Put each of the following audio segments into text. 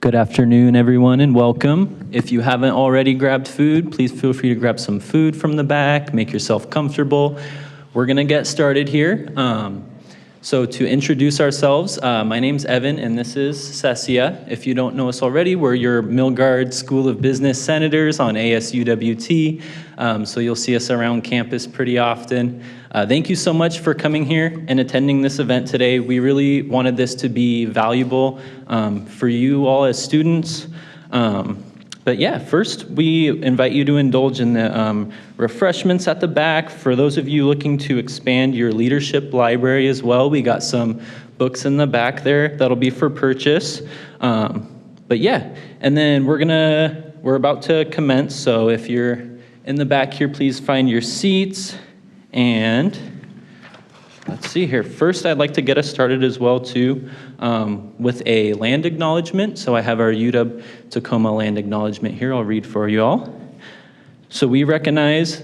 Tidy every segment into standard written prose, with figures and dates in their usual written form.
Good afternoon, everyone, and welcome. If you haven't already grabbed food, please feel free to grab some food from the back, make yourself comfortable. We're gonna get started here. So to introduce ourselves, my name's Evan, and this is Cecia. If you don't know us already, we're your Milgard School of Business Senators on ASUWT, so you'll see us around campus pretty often. Thank you so much for coming here and attending this event today. We really wanted this to be valuable for you all as students. But yeah, first we invite you to indulge in the refreshments at the back. For those of you looking to expand your leadership library as well, we got some books in the back there that'll be for purchase. But yeah, and then we're about to commence. So if you're in the back here, please find your seats. And let's see here. First, I'd like to get us started as well too with a land acknowledgement. So I have our UW Tacoma land acknowledgement here. I'll read for you all. So we recognize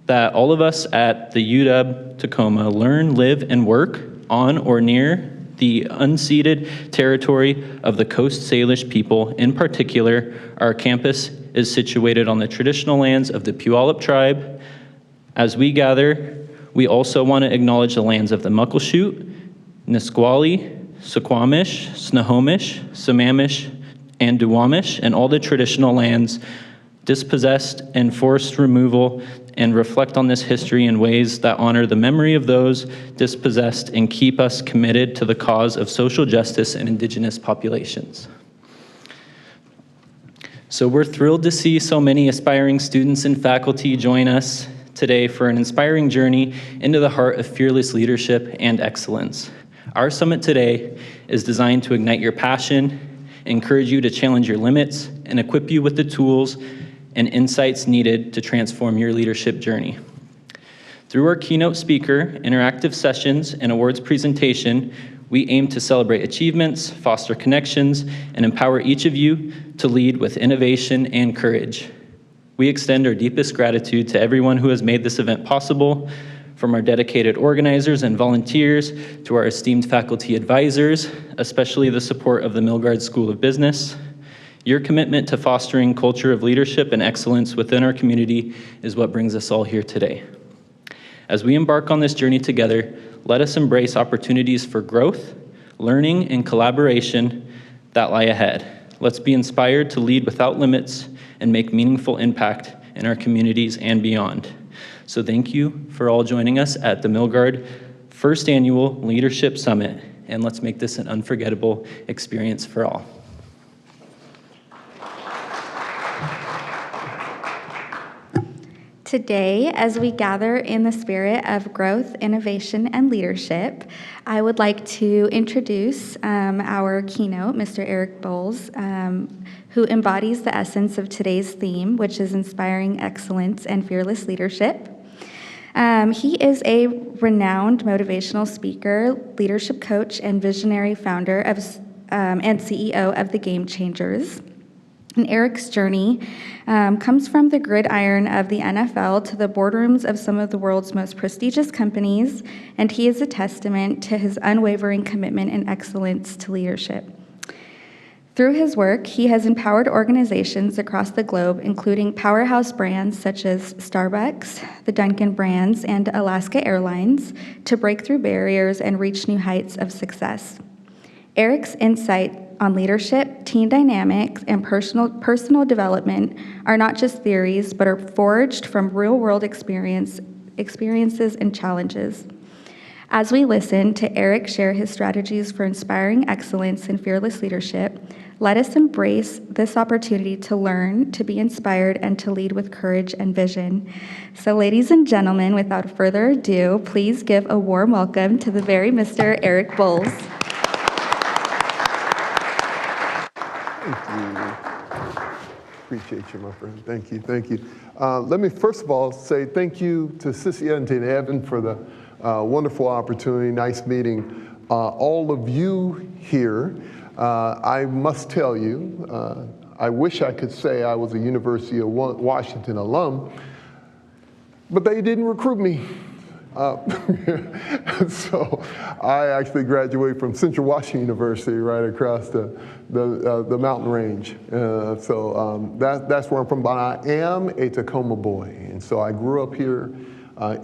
that all of us at the UW Tacoma learn, live, and work on or near the unceded territory of the Coast Salish people. In particular, our campus is situated on the traditional lands of the Puyallup tribe. As we gather, we also want to acknowledge the lands of the Muckleshoot, Nisqually, Suquamish, Snohomish, Sammamish, and Duwamish, and all the traditional lands dispossessed and forced removal, and reflect on this history in ways that honor the memory of those dispossessed and keep us committed to the cause of social justice and indigenous populations. So we're thrilled to see so many aspiring students and faculty join us today for an inspiring journey into the heart of fearless leadership and excellence. Our summit today is designed to ignite your passion, encourage you to challenge your limits, and equip you with the tools and insights needed to transform your leadership journey. Through our keynote speaker, interactive sessions, and awards presentation, we aim to celebrate achievements, foster connections, and empower each of you to lead with innovation and courage. We extend our deepest gratitude to everyone who has made this event possible, from our dedicated organizers and volunteers to our esteemed faculty advisors, especially the support of the Milgard School of Business. Your commitment to fostering culture of leadership and excellence within our community is what brings us all here today. As we embark on this journey together, let us embrace opportunities for growth, learning, and collaboration that lie ahead. Let's be inspired to lead without limits and make meaningful impact in our communities and beyond. So thank you for all joining us at the Milgard First Annual Leadership Summit, and let's make this an unforgettable experience for all. Today, as we gather in the spirit of growth, innovation, and leadership, I would like to introduce our keynote, Mr. Eric Bowles, who embodies the essence of today's theme, which is inspiring excellence and fearless leadership. He is a renowned motivational speaker, leadership coach, and visionary founder of and CEO of the Game Changers. And Eric's journey comes from the gridiron of the NFL to the boardrooms of some of the world's most prestigious companies, and he is a testament to his unwavering commitment and excellence to leadership. Through his work, he has empowered organizations across the globe, including powerhouse brands such as Starbucks, the Dunkin' brands, and Alaska Airlines, to break through barriers and reach new heights of success. Eric's insight on leadership, team dynamics, and personal development are not just theories, but are forged from real-world experiences and challenges. As we listen to Eric share his strategies for inspiring excellence and fearless leadership, let us embrace this opportunity to learn, to be inspired, and to lead with courage and vision. So ladies and gentlemen, without further ado, please give a warm welcome to the very Mr. Eric Bowles. Thank you. Appreciate you, my friend. Thank you, thank you. Let me first of all say thank you to Cecia and to Evan for the wonderful opportunity, nice meeting all of you here. I must tell you, I wish I could say I was a University of Washington alum, but they didn't recruit me. So I actually graduated from Central Washington University right across the mountain range. That's where I'm from, but I am a Tacoma boy. And so I grew up here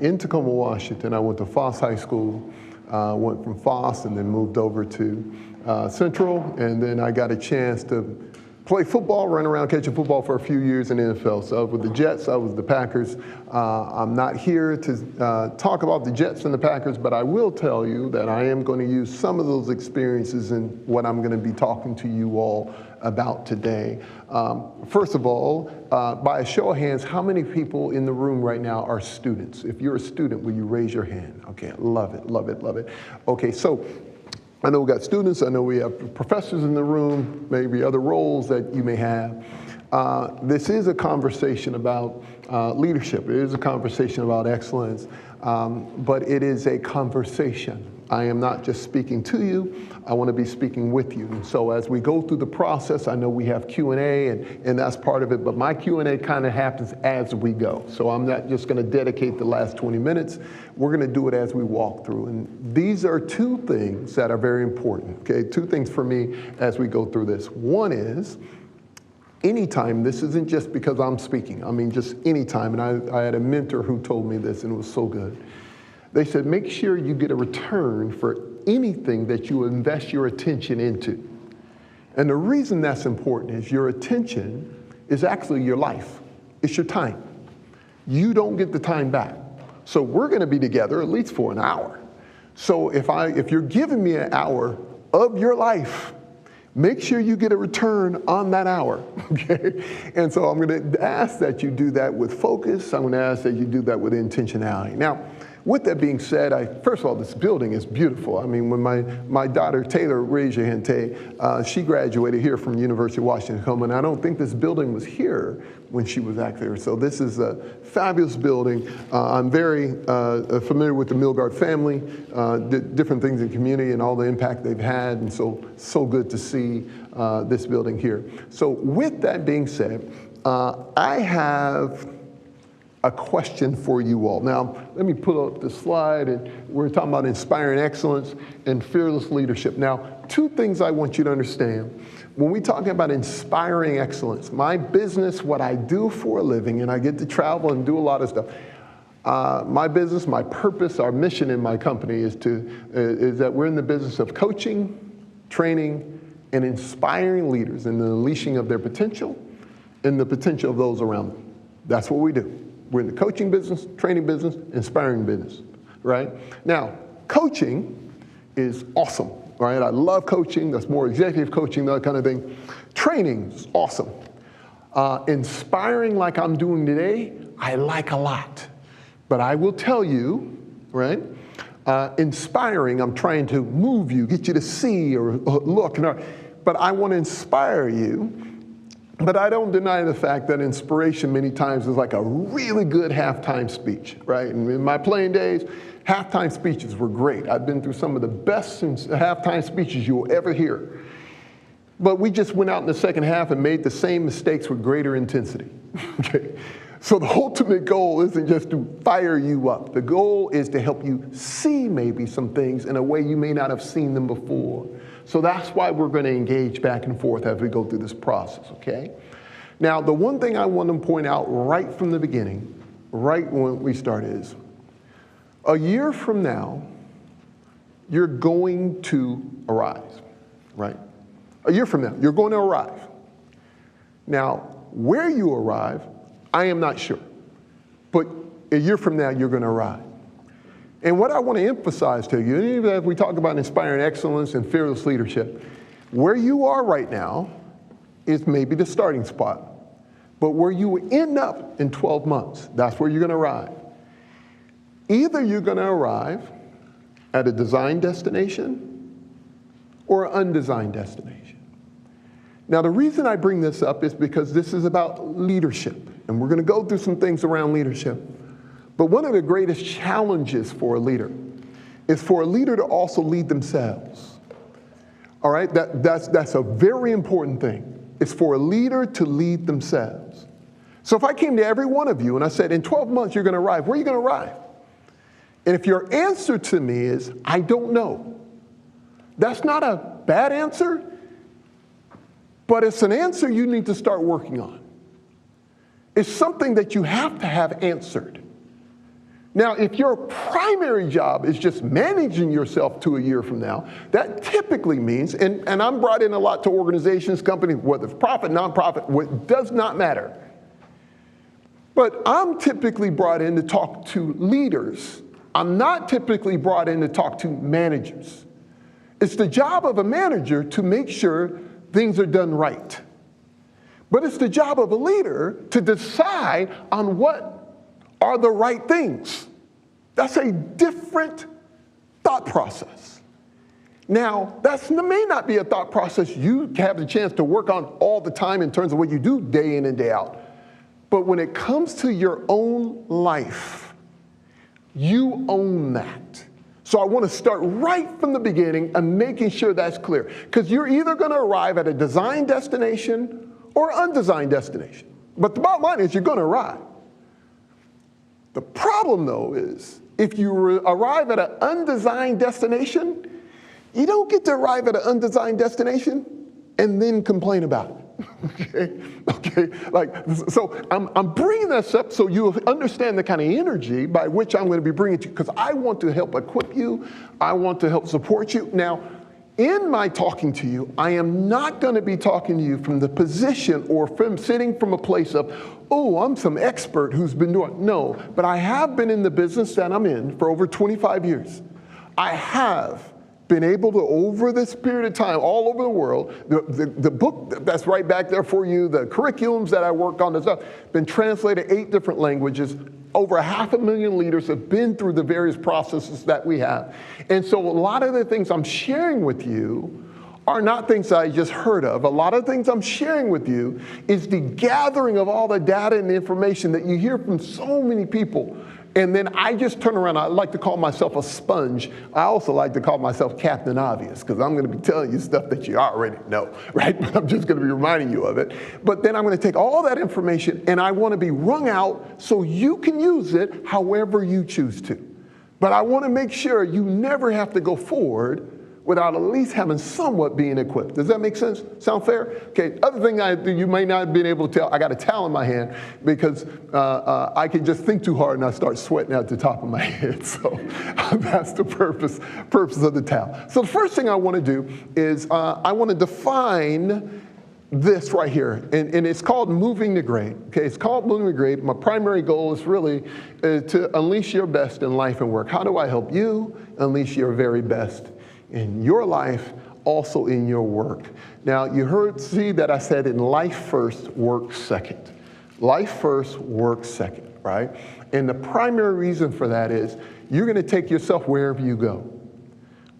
in Tacoma, Washington. I went to Foss High School, went from Foss and then moved over to Central. And then I got a chance to play football, run around catching football for a few years in the NFL. So I was with the Jets, I was with the Packers. I'm not here to talk about the Jets and the Packers, but I will tell you that I am going to use some of those experiences in what I'm going to be talking to you all about today. First of all, by a show of hands, how many people in the room right now are students? If you're a student, will you raise your hand? Okay, love it, love it, love it. Okay, so I know we got students, I know we have professors in the room, maybe other roles that you may have. This is a conversation about leadership. It is a conversation about excellence, but it is a conversation. I am not just speaking to you, I want to be speaking with you. And so as we go through the process, I know we have Q&A and that's part of it, but my Q&A kind of happens as we go. So I'm not just going to dedicate the last 20 minutes. We're going to do it as we walk through. And these are two things that are very important, okay? Two things for me as we go through this. One is, anytime, this isn't just because I'm speaking, I mean just anytime, and I had a mentor who told me this and it was so good. They said, make sure you get a return for anything that you invest your attention into. And the reason that's important is your attention is actually your life. It's your time. You don't get the time back. So we're going to be together at least for an hour. So if you're giving me an hour of your life, make sure you get a return on that hour, okay? And so I'm going to ask that you do that with focus. I'm going to ask that you do that with intentionality. Now, with that being said, first of all, this building is beautiful. I mean, when my daughter, Taylor, raise your hand, Tay, she graduated here from University of Washington, Tacoma, and I don't think this building was here when she was back there. So this is a fabulous building. I'm very familiar with the Milgard family, different things in community and all the impact they've had, and so good to see this building here. So with that being said, I have a question for you all. Now, let me pull up the slide, and we're talking about inspiring excellence and fearless leadership. Now, two things I want you to understand. When we talk about inspiring excellence, my business, what I do for a living, and I get to travel and do a lot of stuff, my business, my purpose, our mission in my company is that we're in the business of coaching, training, and inspiring leaders in the unleashing of their potential and the potential of those around them. That's what we do. We're in the coaching business, training business, inspiring business, right? Now, coaching is awesome, right? I love coaching. That's more executive coaching, that kind of thing. Training is awesome. Inspiring like I'm doing today, I like a lot. But I will tell you, right? Inspiring, I'm trying to move you, get you to see or look. But I want to inspire you. But I don't deny the fact that inspiration many times is like a really good halftime speech, right? And in my playing days, halftime speeches were great. I've been through some of the best halftime speeches you'll ever hear. But we just went out in the second half and made the same mistakes with greater intensity, okay? So the ultimate goal isn't just to fire you up. The goal is to help you see maybe some things in a way you may not have seen them before. So that's why we're going to engage back and forth as we go through this process, okay? Now, the one thing I want to point out right from the beginning, right when we start is, a year from now, you're going to arrive, right? A year from now, you're going to arrive. Now, where you arrive, I am not sure. But a year from now, you're going to arrive. And what I want to emphasize to you, even as we talk about inspiring excellence and fearless leadership, where you are right now is maybe the starting spot. But where you end up in 12 months, that's where you're going to arrive. Either you're going to arrive at a designed destination or an undesigned destination. Now, the reason I bring this up is because this is about leadership. And we're going to go through some things around leadership. But one of the greatest challenges for a leader is for a leader to also lead themselves. All right, that's a very important thing. It's for a leader to lead themselves. So if I came to every one of you and I said, in 12 months you're going to arrive, where are you going to arrive? And if your answer to me is, I don't know, that's not a bad answer, but it's an answer you need to start working on. It's something that you have to have answered. Now, if your primary job is just managing yourself to a year from now, that typically means, and I'm brought in a lot to organizations, companies, whether it's profit, nonprofit, what does not matter. But I'm typically brought in to talk to leaders. I'm not typically brought in to talk to managers. It's the job of a manager to make sure things are done right. But it's the job of a leader to decide on what are the right things. That's a different thought process. Now, that may not be a thought process you have the chance to work on all the time in terms of what you do day in and day out. But when it comes to your own life, you own that. So I want to start right from the beginning and making sure that's clear. Because you're either going to arrive at a designed destination or undesigned destination. But the bottom line is you're going to arrive. The problem, though, is if you arrive at an undesigned destination, you don't get to arrive at an undesigned destination and then complain about it. Okay. So I'm bringing this up so you understand the kind of energy by which I'm going to be bringing it to you, because I want to help equip you. I want to help support you. Now, in my talking to you, I am not going to be talking to you from the position or from sitting from a place of, oh, I'm some expert who's been doing. No, but I have been in the business that I'm in for over 25 years. I have been able to, over this period of time, all over the world, the book that's right back there for you, the curriculums that I work on, has been translated 8 different languages. Over 500,000 leaders have been through the various processes that we have. And so a lot of the things I'm sharing with you are not things I just heard of. A lot of things I'm sharing with you is the gathering of all the data and the information that you hear from so many people. And then I just turn around. I like to call myself a sponge. I also like to call myself Captain Obvious, because I'm going to be telling you stuff that you already know, right? But I'm just going to be reminding you of it. But then I'm going to take all that information and I want to be wrung out so you can use it however you choose to. But I want to make sure you never have to go forward without at least having somewhat being equipped. Does that make sense? Sound fair? Okay, other thing you may not have been able to tell, I got a towel in my hand because I can just think too hard and I start sweating at the top of my head. So that's the purpose of the towel. So the first thing I want to do is I want to define this right here, and it's called moving to great. Okay, it's called moving to great. My primary goal is really to unleash your best in life and work. How do I help you unleash your very best in your life, also in your work? Now, you see that I said in life first, work second. Life first, work second, right? And the primary reason for that is you're going to take yourself wherever you go.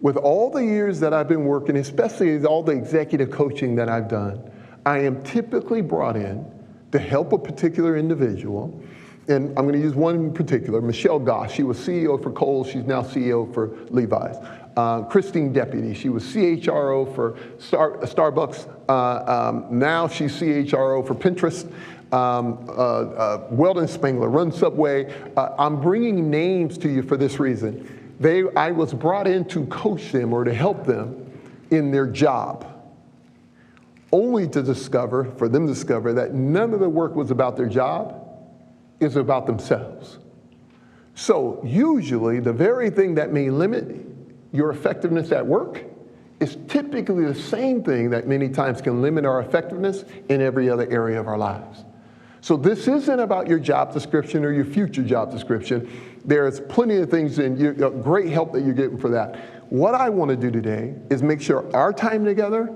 With all the years that I've been working, especially all the executive coaching that I've done, I am typically brought in to help a particular individual. And I'm going to use one in particular, Michelle Goss. She was CEO for Kohl's. She's now CEO for Levi's. Christine Deputy, she was CHRO for Starbucks. Now she's CHRO for Pinterest. Weldon Spangler runs Subway. I'm bringing names to you for this reason. I was brought in to coach them or to help them in their job, only to discover that none of the work was about their job. It's about themselves. So usually the very thing that may limit your effectiveness at work is typically the same thing that many times can limit our effectiveness in every other area of our lives. So this isn't about your job description or your future job description. There's plenty of things and great help that you're getting for that. What I want to do today is make sure our time together,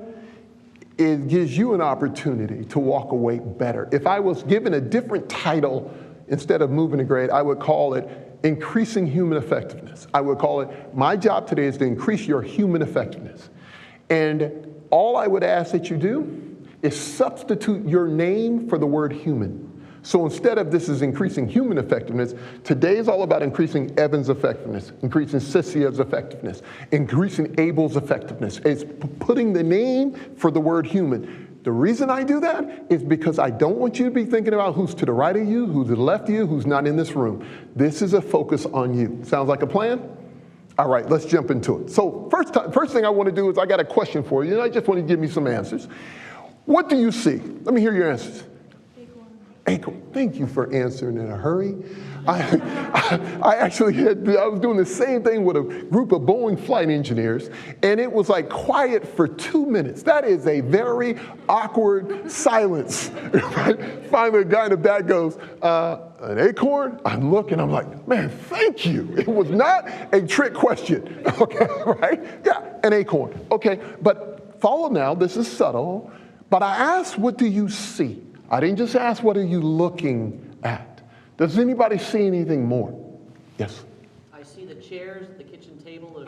it gives you an opportunity to walk away better. If I was given a different title instead of moving to great, I would call it increasing human effectiveness. I would call it, my job today is to increase your human effectiveness. And all I would ask that you do is substitute your name for the word human. So instead of this is increasing human effectiveness, today is all about increasing Evan's effectiveness, increasing Cynthia's effectiveness, increasing Abel's effectiveness. It's putting the name for the word human. The reason I do that is because I don't want you to be thinking about who's to the right of you, who's to the left of you, who's not in this room. This is a focus on you. Sounds like a plan? All right, let's jump into it. So first thing I want to do is I got a question for you, and I just want to give me some answers. What do you see? Let me hear your answers. Acorn. Thank you for answering in a hurry. I was doing the same thing with a group of Boeing flight engineers, and it was like quiet for 2 minutes. That is a very awkward silence. Right? Finally, the guy in the back goes, an acorn? I'm looking, I'm like, man, thank you. It was not a trick question. Okay, right? Yeah, an acorn. Okay, but follow now, this is subtle, but I asked, what do you see? I didn't just ask, what are you looking at? Does anybody see anything more? Yes? I see the chairs, the kitchen table.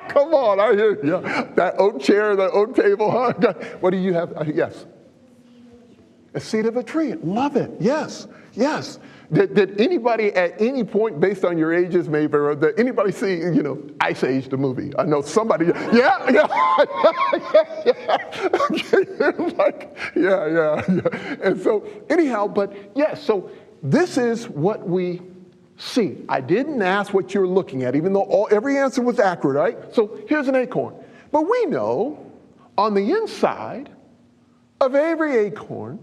Come on, I hear you. That oak chair, that oak table, huh? What do you have? Yes? A seat of a tree. Love it. Yes, yes. Did anybody at any point, based on your ages, maybe, or did anybody see, Ice Age, the movie? I know somebody, yeah. Okay, like, yeah. And so, anyhow, but yes, so this is what we see. I didn't ask what you're looking at, even though every answer was accurate, right? So here's an acorn. But we know on the inside of every acorn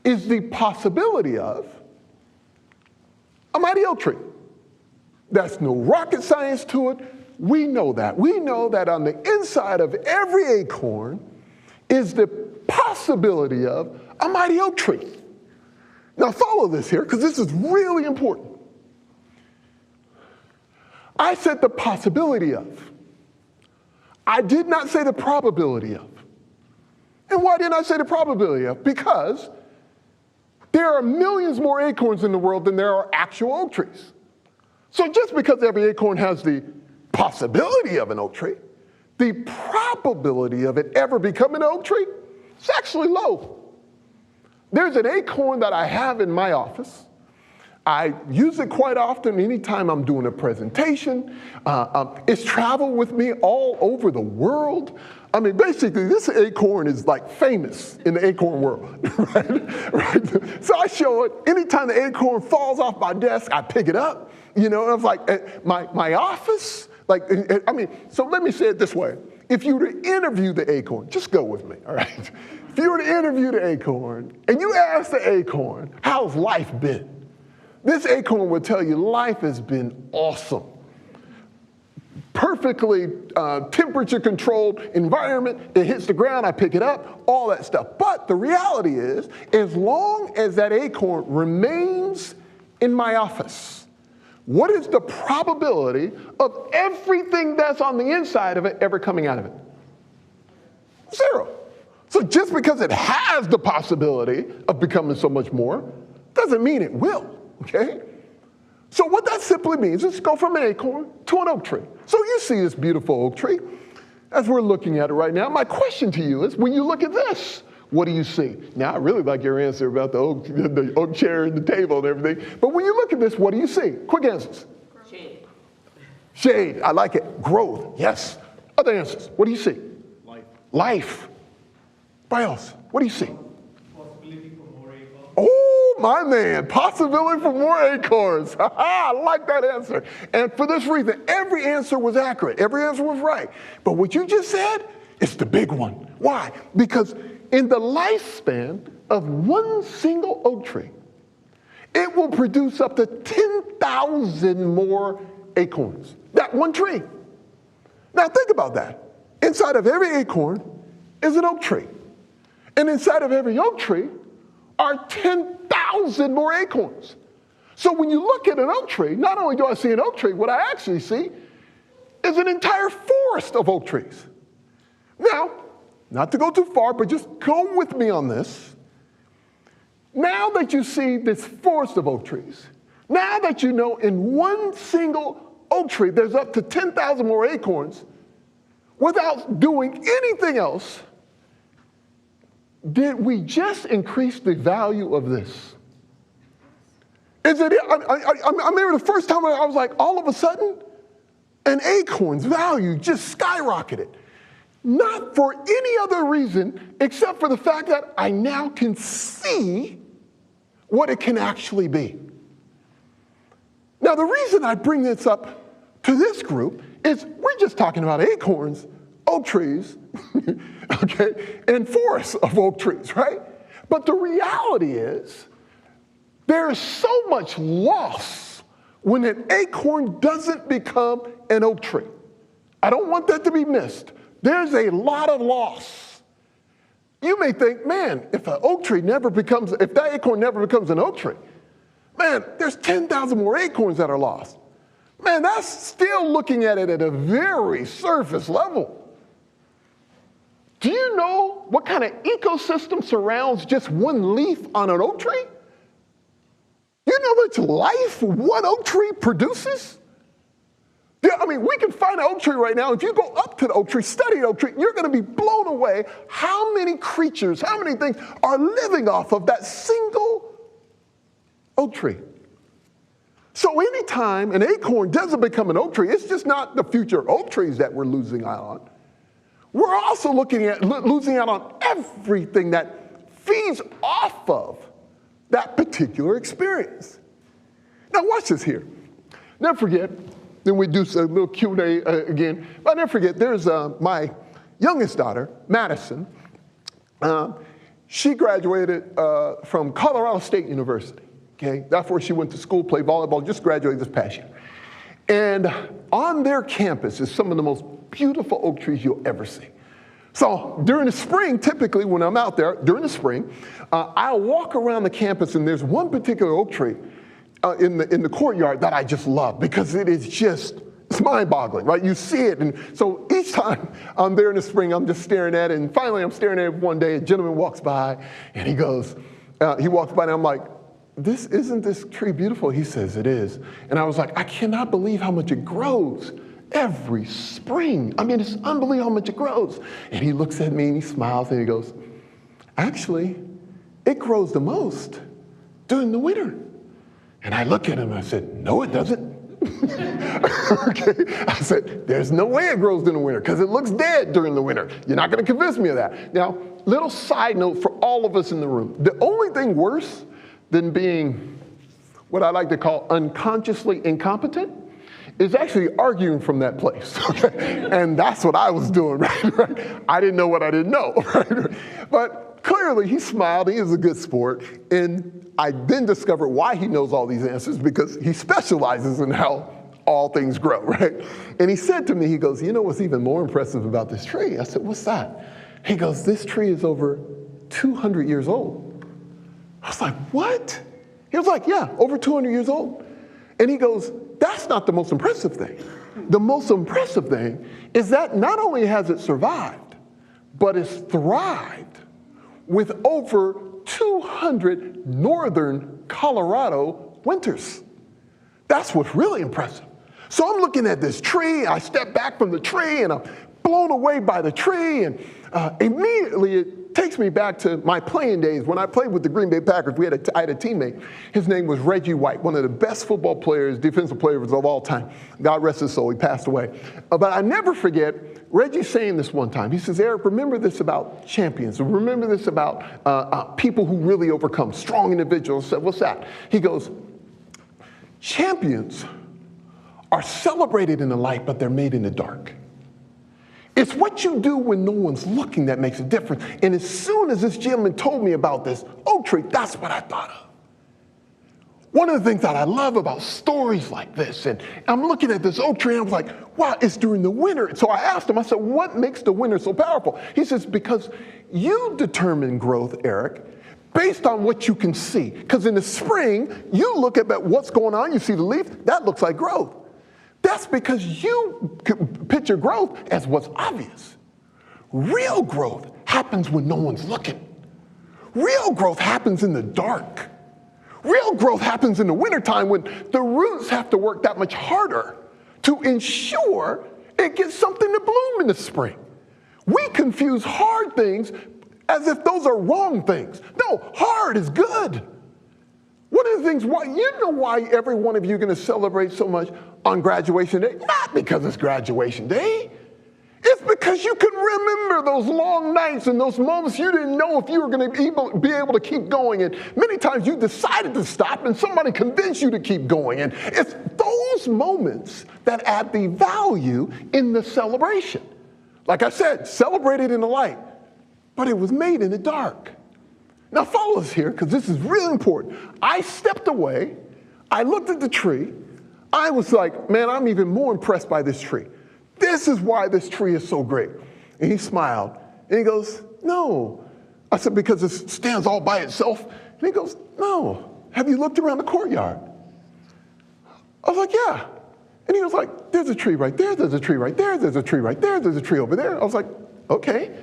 is the possibility of a mighty oak tree. There's no rocket science to it. We know that. We know that on the inside of every acorn is the possibility of a mighty oak tree. Now follow this here, because this is really important. I said the possibility of. I did not say the probability of. And why didn't I say the probability of? Because there are millions more acorns in the world than there are actual oak trees. So just because every acorn has the possibility of an oak tree, the probability of it ever becoming an oak tree is actually low. There's an acorn that I have in my office. I use it quite often anytime I'm doing a presentation. It's traveled with me all over the world. I mean, basically, this acorn is like famous in the acorn world, right? So I show it. Anytime the acorn falls off my desk, I pick it up. And I was like, my office, so let me say it this way. If you were to interview the acorn, just go with me, all right? If you were to interview the acorn and you ask the acorn, how's life been? This acorn would tell you life has been awesome. Perfectly temperature-controlled environment. It hits the ground, I pick it up, all that stuff. But the reality is, as long as that acorn remains in my office, what is the probability of everything that's on the inside of it ever coming out of it? 0. So just because it has the possibility of becoming so much more, doesn't mean it will, okay? So what that simply means is go from an acorn to an oak tree. So you see this beautiful oak tree as we're looking at it right now. My question to you is, when you look at this, what do you see? Now, I really like your answer about the oak chair and the table and everything. But when you look at this, what do you see? Quick answers. Shade. Shade. I like it. Growth. Yes. Other answers. What do you see? Life. Life. What else? What do you see? Possibility for more acorns. Oh, my man. Possibility for more acorns. I like that answer. And for this reason, every answer was accurate. Every answer was right. But what you just said is the big one. Why? Because in the lifespan of one single oak tree, it will produce up to 10,000 more acorns. That one tree. Now think about that. Inside of every acorn is an oak tree. And inside of every oak tree are 10,000 more acorns. So when you look at an oak tree, not only do I see an oak tree, what I actually see is an entire forest of oak trees. Now, not to go too far, but just go with me on this. Now that you see this forest of oak trees, now that you know in one single oak tree there's up to 10,000 more acorns, without doing anything else, did we just increase the value of this? Is it? I remember the first time I was like, all of a sudden, an acorn's value just skyrocketed. not for any other reason except for the fact that I now can see what it can actually be. Now, the reason I bring this up to this group is we're just talking about acorns, oak trees, okay, and forests of oak trees, right? But the reality is there is so much loss when an acorn doesn't become an oak tree. I don't want that to be missed. There's a lot of loss. You may think, man, if that acorn never becomes an oak tree, man, there's 10,000 more acorns that are lost. Man, that's still looking at it at a very surface level. Do you know what kind of ecosystem surrounds just one leaf on an oak tree? You know how much life one oak tree produces? Yeah, I mean, we can find an oak tree right now. If you go up to the oak tree, study the oak tree, you're going to be blown away how many creatures, how many things are living off of that single oak tree. So anytime an acorn doesn't become an oak tree, it's just not the future oak trees that we're losing out on. We're also losing out on everything that feeds off of that particular experience. Now watch this here. Never forget, then we do a little Q&A again. But never forget, there's my youngest daughter, Madison. She graduated from Colorado State University. Okay, that's where she went to school, played volleyball, just graduated this past year. And on their campus is some of the most beautiful oak trees you'll ever see. So during the spring, typically when I'm out there, during the spring, I'll walk around the campus and there's one particular oak tree in the courtyard that I just love because it's mind-boggling, right? You see it, and so each time I'm there in the spring, I'm just staring at it, and finally I'm staring at it one day, a gentleman walks by, and he walks by, and I'm like, isn't this tree beautiful? He says, it is. And I was like, I cannot believe how much it grows every spring. I mean, it's unbelievable how much it grows. And he looks at me and he smiles and he goes, actually, it grows the most during the winter. And I look at him and I said, no, it doesn't. Okay. I said, there's no way it grows during the winter because it looks dead during the winter. You're not going to convince me of that. Now, little side note for all of us in the room. The only thing worse than being what I like to call unconsciously incompetent is actually arguing from that place. Okay? And that's what I was doing, right? I didn't know what I didn't know. Right? But clearly he smiled, he was a good sport, and I then discovered why he knows all these answers, because he specializes in how all things grow, right? And he said to me, he goes, you know what's even more impressive about this tree? I said, what's that? He goes, this tree is over 200 years old. I was like, what? He was like, yeah, over 200 years old. And he goes, that's not the most impressive thing. The most impressive thing is that not only has it survived, but it's thrived with over 200 northern Colorado winters. That's what's really impressive. So I'm looking at this tree, I step back from the tree, and I'm blown away by the tree, and immediately it takes me back to my playing days. When I played with the Green Bay Packers, I had a teammate. His name was Reggie White, one of the best football players, defensive players of all time. God rest his soul, he passed away. But I never forget Reggie saying this one time. He says, Eric, remember this about champions. Remember this about people who really overcome, strong individuals. I said, what's that? He goes, champions are celebrated in the light, but they're made in the dark. It's what you do when no one's looking that makes a difference. And as soon as this gentleman told me about this oak tree, that's what I thought of. One of the things that I love about stories like this, and I'm looking at this oak tree and I was like, wow, it's during the winter. So I asked him, I said, what makes the winter so powerful? He says, because you determine growth, Eric, based on what you can see. Because in the spring, you look at what's going on, you see the leaf, that looks like growth. That's because you picture growth as what's obvious. Real growth happens when no one's looking. Real growth happens in the dark. Real growth happens in the wintertime when the roots have to work that much harder to ensure it gets something to bloom in the spring. We confuse hard things as if those are wrong things. No, hard is good. One of the things, why every one of you are going to celebrate so much on graduation day? Not because it's graduation day. It's because you can remember those long nights and those moments you didn't know if you were going to be able to keep going. And many times you decided to stop and somebody convinced you to keep going. And it's those moments that add the value in the celebration. Like I said, celebrated in the light, but it was made in the dark. Now follow us here, because this is really important. I stepped away. I looked at the tree. I was like, man, I'm even more impressed by this tree. This is why this tree is so great. And he smiled. And he goes, no. I said, because it stands all by itself. And he goes, no. Have you looked around the courtyard? I was like, yeah. And he was like, there's a tree right there. There's a tree right there. There's a tree right there. There's a tree over there. I was like, okay.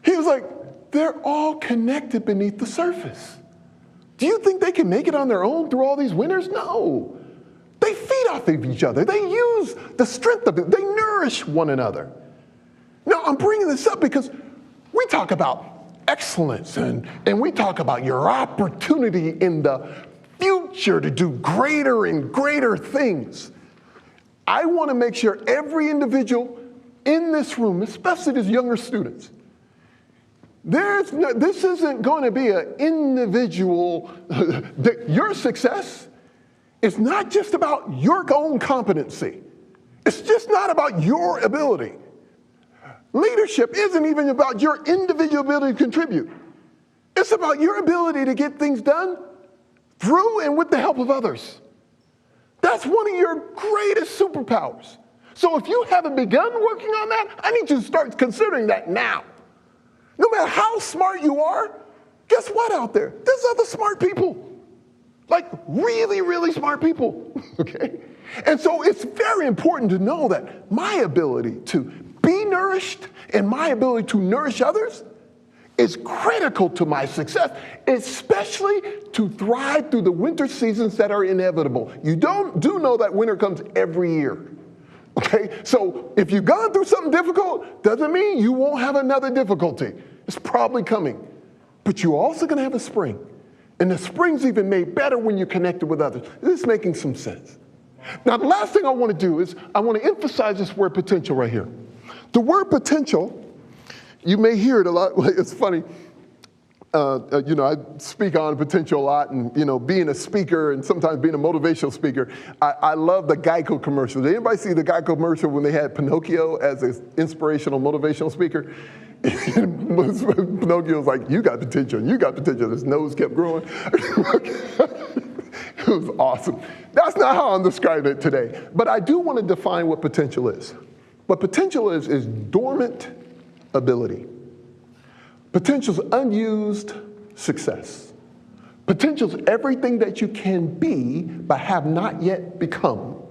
He was like, they're all connected beneath the surface. Do you think they can make it on their own through all these winters? No. They feed off of each other. They use the strength of it. They nourish one another. Now, I'm bringing this up because we talk about excellence and we talk about your opportunity in the future to do greater and greater things. I want to make sure every individual in this room, especially these younger students, this isn't going to be an individual, your success. It's not just about your own competency. It's just not about your ability. Leadership isn't even about your individual ability to contribute. It's about your ability to get things done through and with the help of others. That's one of your greatest superpowers. So if you haven't begun working on that, I need you to start considering that now. No matter how smart you are, guess what out there? There's other smart people. Like really, really smart people, okay? And so it's very important to know that my ability to be nourished and my ability to nourish others is critical to my success, especially to thrive through the winter seasons that are inevitable. You do know that winter comes every year, okay? So if you've gone through something difficult, doesn't mean you won't have another difficulty. It's probably coming. But you're also gonna have a spring. And the spring's even made better when you're connected with others. This is making some sense. Now, the last thing I want to do is I want to emphasize this word potential right here. The word potential, you may hear it a lot. It's funny. I speak on potential a lot, and being a speaker and sometimes being a motivational speaker, I love the Geico commercials. Did anybody see the Geico commercial when they had Pinocchio as an inspirational motivational speaker? Pinocchio was like, you got potential, you got potential. His nose kept growing. It was awesome. That's not how I'm describing it today. But I do want to define what potential is. What potential is dormant ability. Potential is unused success. Potential is everything that you can be but have not yet become.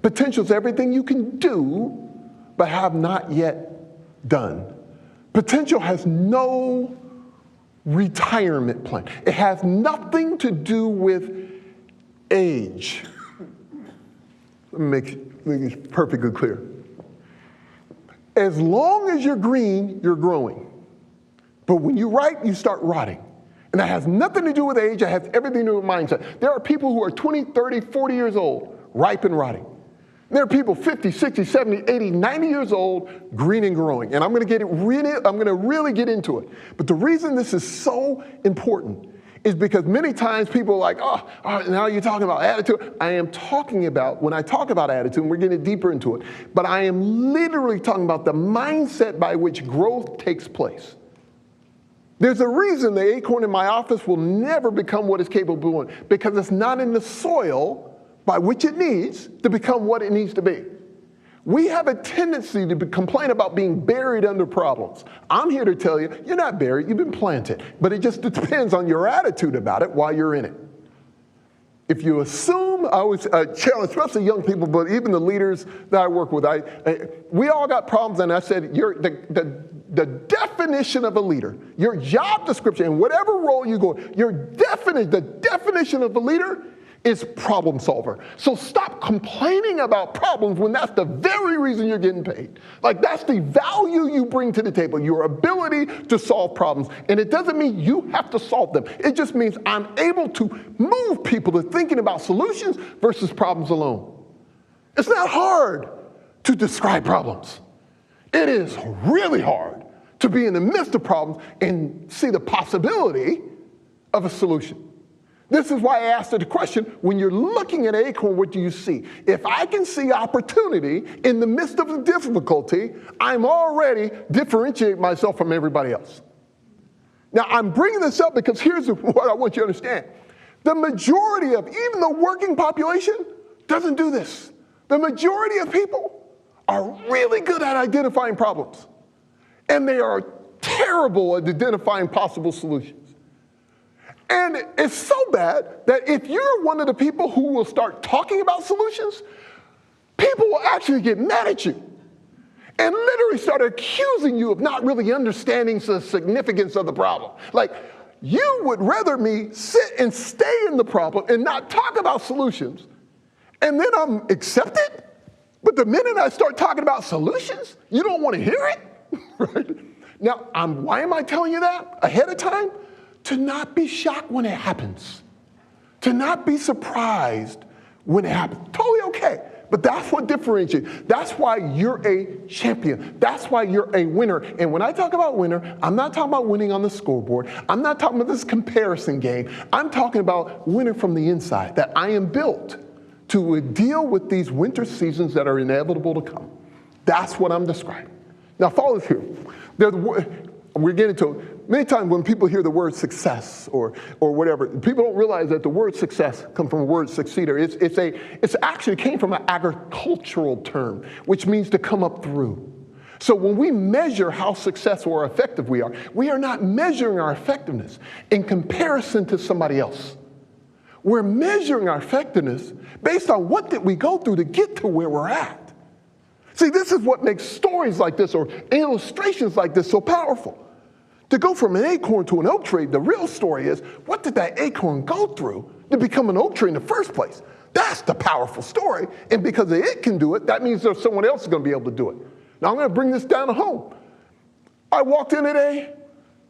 Potential is everything you can do but have not yet done. Potential has no retirement plan. It has nothing to do with age. Let me make it perfectly clear. As long as you're green, you're growing. But when you ripe, you start rotting. And that has nothing to do with age. It has everything to do with mindset. There are people who are 20, 30, 40 years old, ripe and rotting. There are people 50, 60, 70, 80, 90 years old, green and growing. And I'm going to really get into it. But the reason this is so important is because many times people are like, oh, now you're talking about attitude. I am talking about, when I talk about attitude, and we're getting deeper into it, but I am literally talking about the mindset by which growth takes place. There's a reason the acorn in my office will never become what it's capable of doing, because it's not in the soil by which it needs to become what it needs to be. We have a tendency to complain about being buried under problems. I'm here to tell you, you're not buried, you've been planted. But it just depends on your attitude about it while you're in it. If you assume, I always challenge, especially young people, but even the leaders that I work with, we all got problems, and I said, the definition of a leader, your job description, and whatever role you go, the definition of a leader is problem solver. So stop complaining about problems when that's the very reason you're getting paid. Like, that's the value you bring to the table, your ability to solve problems. And it doesn't mean you have to solve them. It just means I'm able to move people to thinking about solutions versus problems alone. It's not hard to describe problems. It is really hard to be in the midst of problems and see the possibility of a solution. This is why I asked the question, when you're looking at an acorn, what do you see? If I can see opportunity in the midst of the difficulty, I'm already differentiating myself from everybody else. Now, I'm bringing this up because here's what I want you to understand. The majority of, even the working population, doesn't do this. The majority of people are really good at identifying problems, and they are terrible at identifying possible solutions. And it's so bad that if you're one of the people who will start talking about solutions, people will actually get mad at you and literally start accusing you of not really understanding the significance of the problem. Like, you would rather me sit and stay in the problem and not talk about solutions, and then I'm accepted? But the minute I start talking about solutions, you don't want to hear it? Right? Now, why am I telling you that ahead of time? To not be shocked when it happens. To not be surprised when it happens. Totally okay. But that's what differentiates. That's why you're a champion. That's why you're a winner. And when I talk about winner, I'm not talking about winning on the scoreboard. I'm not talking about this comparison game. I'm talking about winning from the inside, that I am built to deal with these winter seasons that are inevitable to come. That's what I'm describing. Now, follow this here. We're getting to it. Many times when people hear the word success or whatever, people don't realize that the word success comes from the word succeeder. It's actually came from an agricultural term, which means to come up through. So when we measure how successful or effective we are not measuring our effectiveness in comparison to somebody else. We're measuring our effectiveness based on what did we go through to get to where we're at. See, this is what makes stories like this or illustrations like this so powerful. To go from an acorn to an oak tree, the real story is, what did that acorn go through to become an oak tree in the first place? That's the powerful story. And because it can do it, that means there's someone else who's going to be able to do it. Now, I'm going to bring this down to home. I walked in today.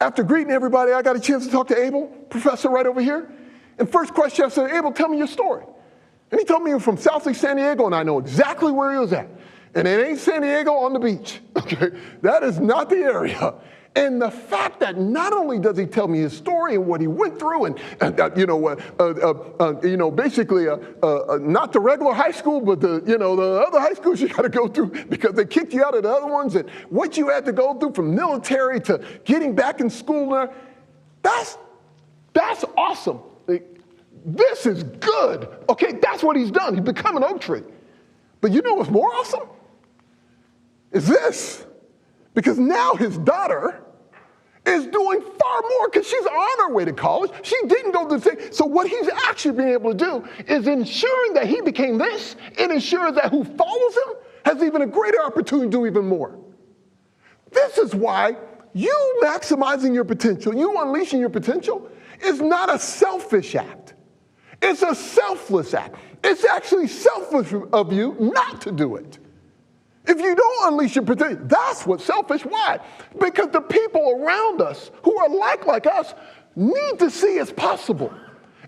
After greeting everybody, I got a chance to talk to Abel, professor right over here. And first question, I said, Abel, tell me your story. And he told me he was from Southeast San Diego, and I know exactly where he was at. And it ain't San Diego on the beach. Okay, that is not the area. And the fact that not only does he tell me his story and what he went through, and basically not the regular high school, but the other high schools you got to go through because they kicked you out of the other ones, and what you had to go through from military to getting back in school now, that's awesome. This is good. Okay, that's what he's done. He's become an oak tree. But you know what's more awesome? Is this. Because now his daughter is doing far more because she's on her way to college. She didn't go to the same. So what he's actually been able to do is ensuring that he became this and ensures that who follows him has even a greater opportunity to do even more. This is why you maximizing your potential, you unleashing your potential is not a selfish act. It's a selfless act. It's actually selfish of you not to do it. If you don't unleash your potential, that's what's selfish. Why? Because the people around us who are like us need to see it's possible.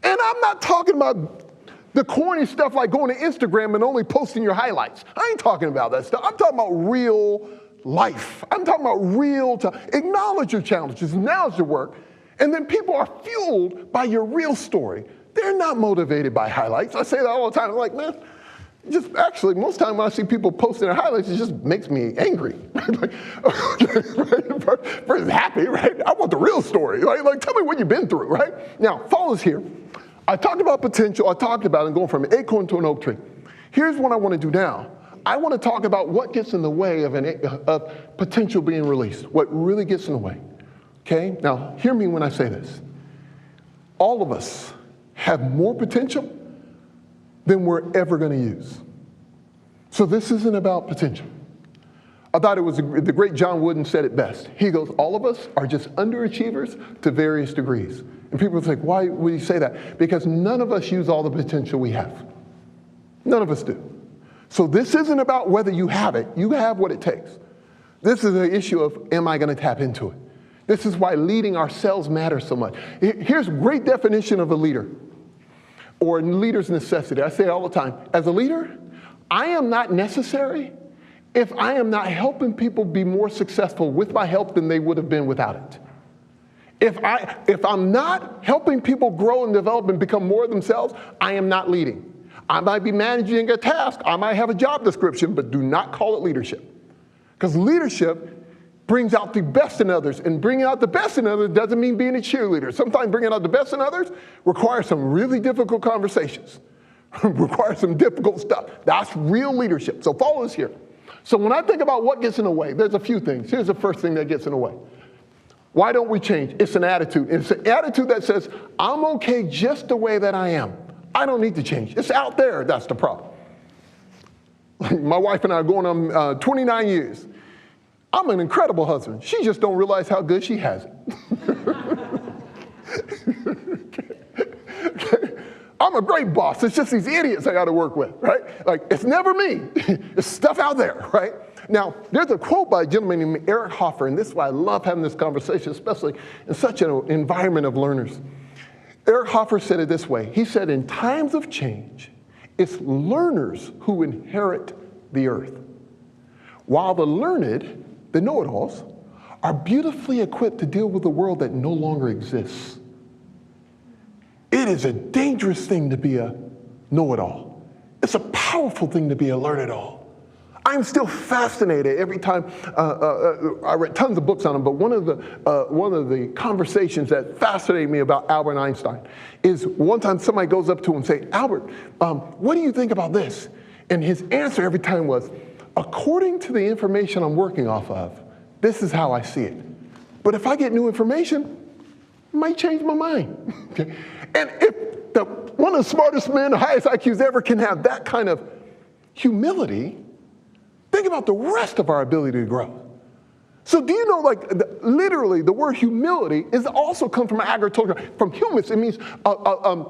And I'm not talking about the corny stuff like going to Instagram and only posting your highlights. I ain't talking about that stuff. I'm talking about real life. I'm talking about real time. Acknowledge your challenges, acknowledge your work, and then people are fueled by your real story. They're not motivated by highlights. I say that all the time. I'm like, man, just actually, most time when I see people posting their highlights, it just makes me angry. Like, okay, right? First happy, right? I want the real story, right? Like, tell me what you've been through, right? Now, follow us here. I talked about potential. I talked about it going from an acorn to an oak tree. Here's what I want to do now. I want to talk about what gets in the way of potential being released, what really gets in the way. Okay? Now, hear me when I say this. All of us have more potential than we're ever going to use. So this isn't about potential. I thought it was the great John Wooden said it best. He goes, all of us are just underachievers to various degrees. And people say, why would you say that? Because none of us use all the potential we have. None of us do. So this isn't about whether you have it. You have what it takes. This is an issue of, am I going to tap into it? This is why leading ourselves matters so much. Here's a great definition of a leader, or a leader's necessity. I say it all the time. As a leader, I am not necessary if I am not helping people be more successful with my help than they would have been without it. If I'm not helping people grow and develop and become more of themselves, I am not leading. I might be managing a task. I might have a job description, but do not call it leadership. Because leadership brings out the best in others, and bringing out the best in others doesn't mean being a cheerleader. Sometimes bringing out the best in others requires some really difficult conversations, requires some difficult stuff. That's real leadership. So follow us here. So when I think about what gets in the way, there's a few things. Here's the first thing that gets in the way. Why don't we change? It's an attitude. It's an attitude that says, I'm okay just the way that I am. I don't need to change. It's out there. That's the problem. My wife and I are going on 29 years. I'm an incredible husband. She just don't realize how good she has it. Okay. I'm a great boss. It's just these idiots I got to work with, right? Like, it's never me. It's stuff out there, right? Now, there's a quote by a gentleman named Eric Hoffer, and this is why I love having this conversation, especially in such an environment of learners. Eric Hoffer said it this way. He said, in times of change, it's learners who inherit the earth, while the learned, the know-it-alls, are beautifully equipped to deal with a world that no longer exists. It is a dangerous thing to be a know-it-all. It's a powerful thing to be a learn-it-all. I'm still fascinated every time. I read tons of books on him, but one of the conversations that fascinated me about Albert Einstein is one time somebody goes up to him and say, Albert, what do you think about this? And his answer every time was, according to the information I'm working off of, this is how I see it. But if I get new information, it might change my mind. Okay? And if one of the smartest men, the highest IQs ever can have that kind of humility, think about the rest of our ability to grow. So do you know, like, literally, the word humility is also come from agriculture, from humus. It means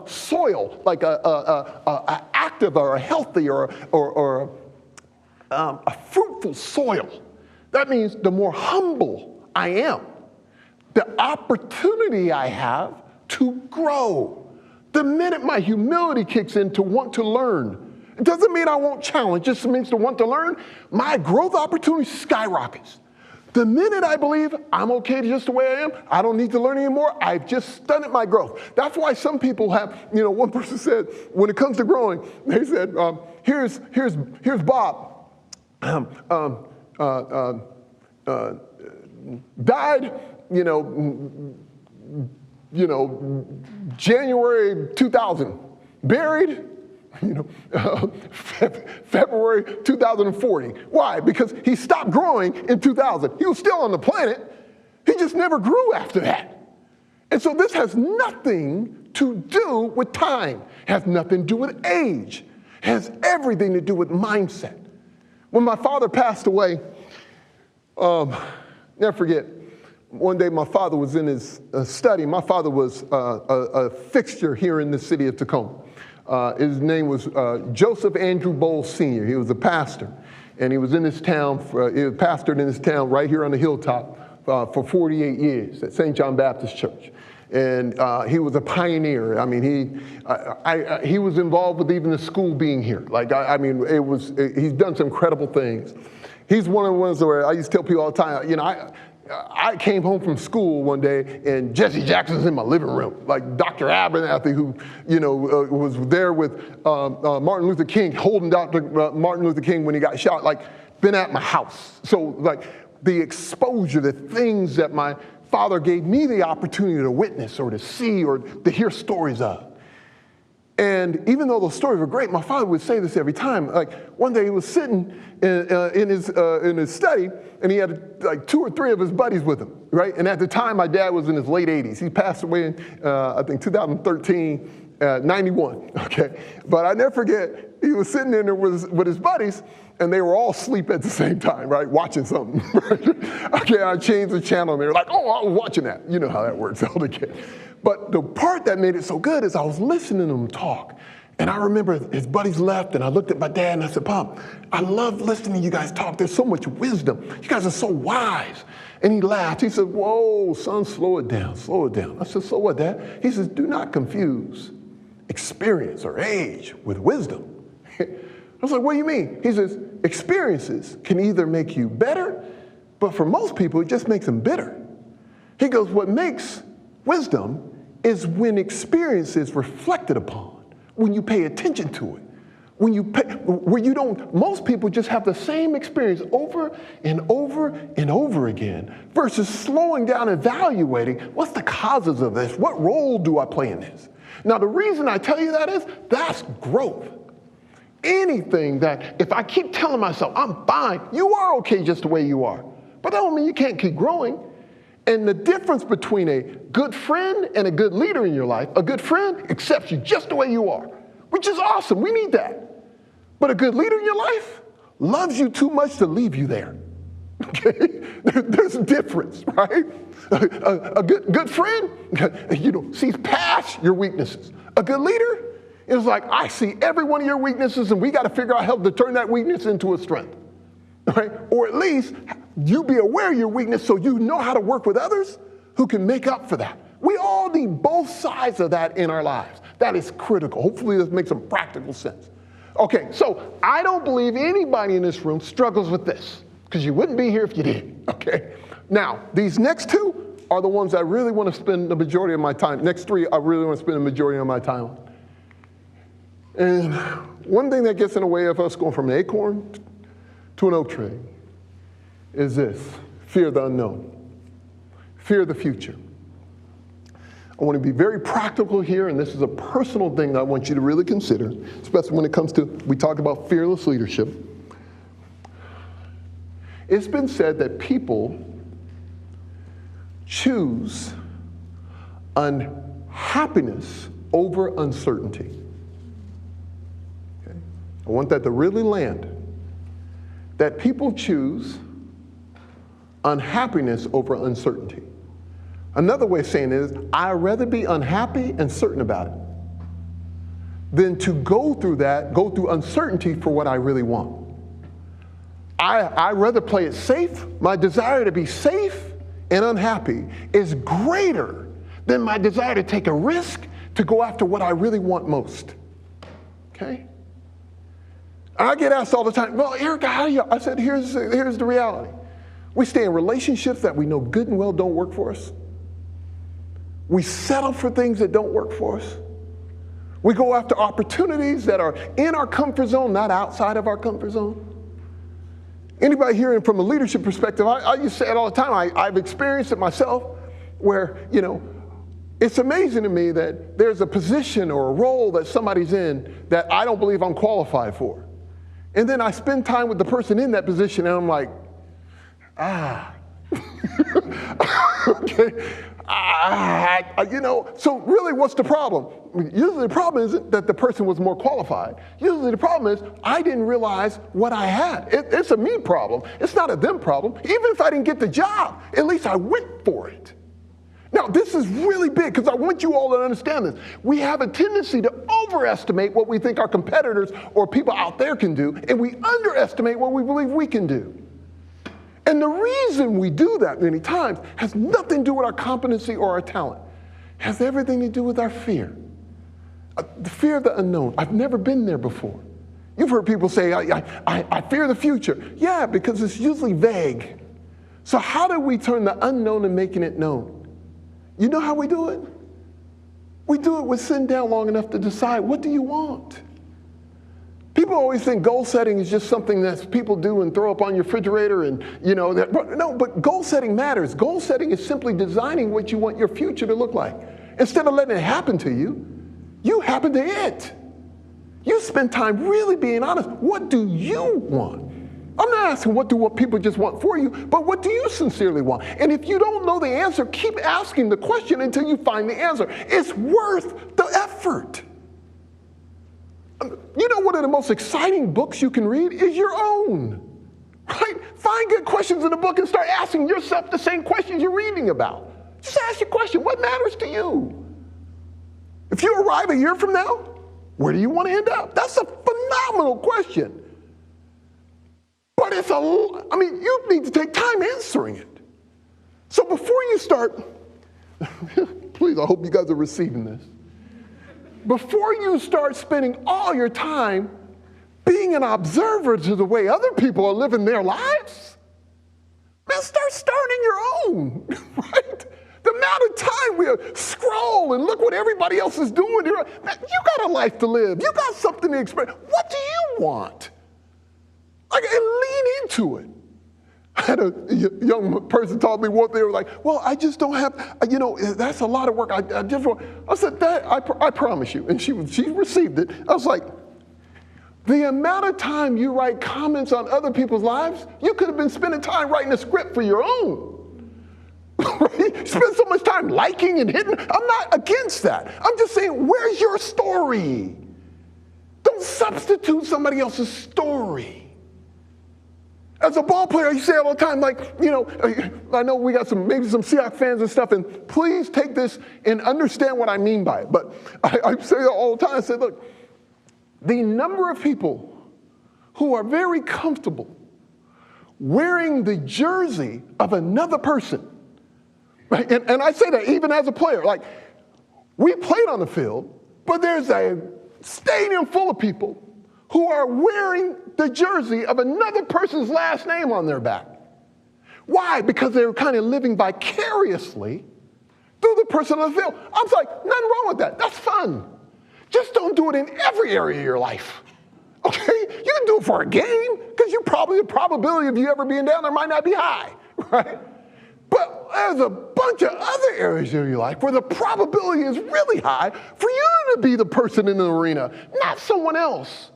soil, like a active or a healthy or a fruitful soil. That means the more humble I am, the opportunity I have to grow. The minute my humility kicks in to want to learn, it doesn't mean I won't challenge, it just means to want to learn, my growth opportunity skyrockets. The minute I believe I'm okay just the way I am, I don't need to learn anymore, I've just stunted my growth. That's why some people have, one person said, when it comes to growing, they said, here's Bob. Died, January 2000, buried, February 2040. Why? Because he stopped growing in 2000. He was still on the planet. He just never grew after that. And so this has nothing to do with time, has nothing to do with age, has everything to do with mindset. When my father passed away, never forget, one day my father was in his study. My father was a fixture here in the city of Tacoma. His name was Joseph Andrew Bowles Sr. He was a pastor, and he was in this town, he was pastored in this town right here on the hilltop for 48 years at St. John Baptist Church. And he was a pioneer. I mean, he was involved with even the school being here. He's done some incredible things. He's one of the ones where I used to tell people all the time, I came home from school one day and Jesse Jackson's in my living room, like Dr. Abernathy, who, was there with Martin Luther King, holding Dr. Martin Luther King when he got shot, been at my house. So, the exposure, the things that my father gave me the opportunity to witness or to see or to hear stories of. And even though those stories were great, my father would say this every time. One day he was sitting in his study, and he had 2 or 3 of his buddies with him, right? And at the time, my dad was in his late 80s. He passed away in, I think, 2013, 91, okay? But I never forget, he was sitting in there with his buddies, and they were all asleep at the same time, right? Watching something. Okay, I changed the channel, and they were like, oh, I was watching that. You know how that works, elder kid. But the part that made it so good is I was listening to him talk. And I remember his buddies left, and I looked at my dad, and I said, Pop, I love listening to you guys talk. There's so much wisdom. You guys are so wise. And he laughed. He said, whoa, son, slow it down, slow it down. I said, so what, Dad? He says, do not confuse experience or age with wisdom. I was like, what do you mean? He says, experiences can either make you better, but for most people, it just makes them bitter. He goes, what makes wisdom is when experience is reflected upon, when you pay attention to it, where you don't, most people just have the same experience over and over and over again versus slowing down and evaluating what's the causes of this? What role do I play in this? Now, the reason I tell you that is that's growth. Anything that if I keep telling myself I'm fine, you are okay just the way you are, but that don't mean you can't keep growing. And the difference between a good friend and a good leader in your life, a good friend accepts you just the way you are, which is awesome. We need that. But a good leader in your life loves you too much to leave you there. Okay? There's a difference, right? A good friend, sees past your weaknesses. A good leader is like, I see every one of your weaknesses, and we got to figure out how to turn that weakness into a strength, right? Or at least you be aware of your weakness so you know how to work with others who can make up for that. We all need both sides of that in our lives. That is critical. Hopefully this makes some practical sense. Okay, so I don't believe anybody in this room struggles with this, because you wouldn't be here if you did, okay? Now, these next two are the ones I really want to spend the majority of my time. Next three, I really want to spend the majority of my time on. And one thing that gets in the way of us going from an acorn to an oak tree is this: fear of the unknown, fear of the future. I want to be very practical here, and this is a personal thing that I want you to really consider, especially when it comes to, we talk about fearless leadership. It's been said that people choose unhappiness over uncertainty. Okay? I want that to really land. That people choose unhappiness over uncertainty. Another way of saying it is, I'd rather be unhappy and certain about it than to go through uncertainty for what I really want. I'd rather play it safe. My desire to be safe and unhappy is greater than my desire to take a risk to go after what I really want most. Okay? I get asked all the time, well, Eric, how do you? I said, here's the reality. We stay in relationships that we know good and well don't work for us. We settle for things that don't work for us. We go after opportunities that are in our comfort zone, not outside of our comfort zone. Anybody hearing from a leadership perspective, I used to say it all the time. I've experienced it myself where, it's amazing to me that there's a position or a role that somebody's in that I don't believe I'm qualified for. And then I spend time with the person in that position and I'm like, okay. So really what's the problem? Usually the problem isn't that the person was more qualified. Usually the problem is I didn't realize what I had. It's a me problem. It's not a them problem. Even if I didn't get the job, at least I went for it. Now, this is really big because I want you all to understand this. We have a tendency to overestimate what we think our competitors or people out there can do, and we underestimate what we believe we can do. And the reason we do that many times has nothing to do with our competency or our talent. It has everything to do with our fear. The fear of the unknown. I've never been there before. You've heard people say, I fear the future. Yeah, because it's usually vague. So how do we turn the unknown and making it known? You know how we do it? We do it with sitting down long enough to decide, what do you want? People always think goal setting is just something that people do and throw up on your refrigerator and, no, but goal setting matters. Goal setting is simply designing what you want your future to look like. Instead of letting it happen to you, you happen to it. You spend time really being honest. What do you want? I'm not asking what people just want for you, but what do you sincerely want? And if you don't know the answer, keep asking the question until you find the answer. It's worth the effort. You know, one of the most exciting books you can read is your own, right? Find good questions in the book and start asking yourself the same questions you're reading about. Just ask your question, what matters to you? If you arrive a year from now, where do you want to end up? That's a phenomenal question. But you need to take time answering it. So before you start, please, I hope you guys are receiving this. Before you start spending all your time being an observer to the way other people are living their lives, man, start starting your own, right? The amount of time we scroll and look what everybody else is doing. Man, you got a life to live. You got something to experience. What do you want? Like, and lean into it. I had a young person told me what they were like, well, I just don't have, that's a lot of work. I just want, I said, that, I promise you. And she received it. I was like, the amount of time you write comments on other people's lives, you could have been spending time writing a script for your own. Right? Spend so much time liking and hitting. I'm not against that. I'm just saying, where's your story? Don't substitute somebody else's story. As a ball player, you say all the time, like, I know we got maybe some Seahawks fans and stuff, and please take this and understand what I mean by it. But I say that all the time. I say, look, the number of people who are very comfortable wearing the jersey of another person, right? And I say that even as a player. Like, we played on the field, but there's a stadium full of people who are wearing the jersey of another person's last name on their back. Why? Because they're kind of living vicariously through the person on the field. I'm like, nothing wrong with that. That's fun. Just don't do it in every area of your life. Okay? You can do it for a game, because the probability of you ever being down there might not be high, right? But there's a bunch of other areas of your life where the probability is really high for you to be the person in the arena, not someone else.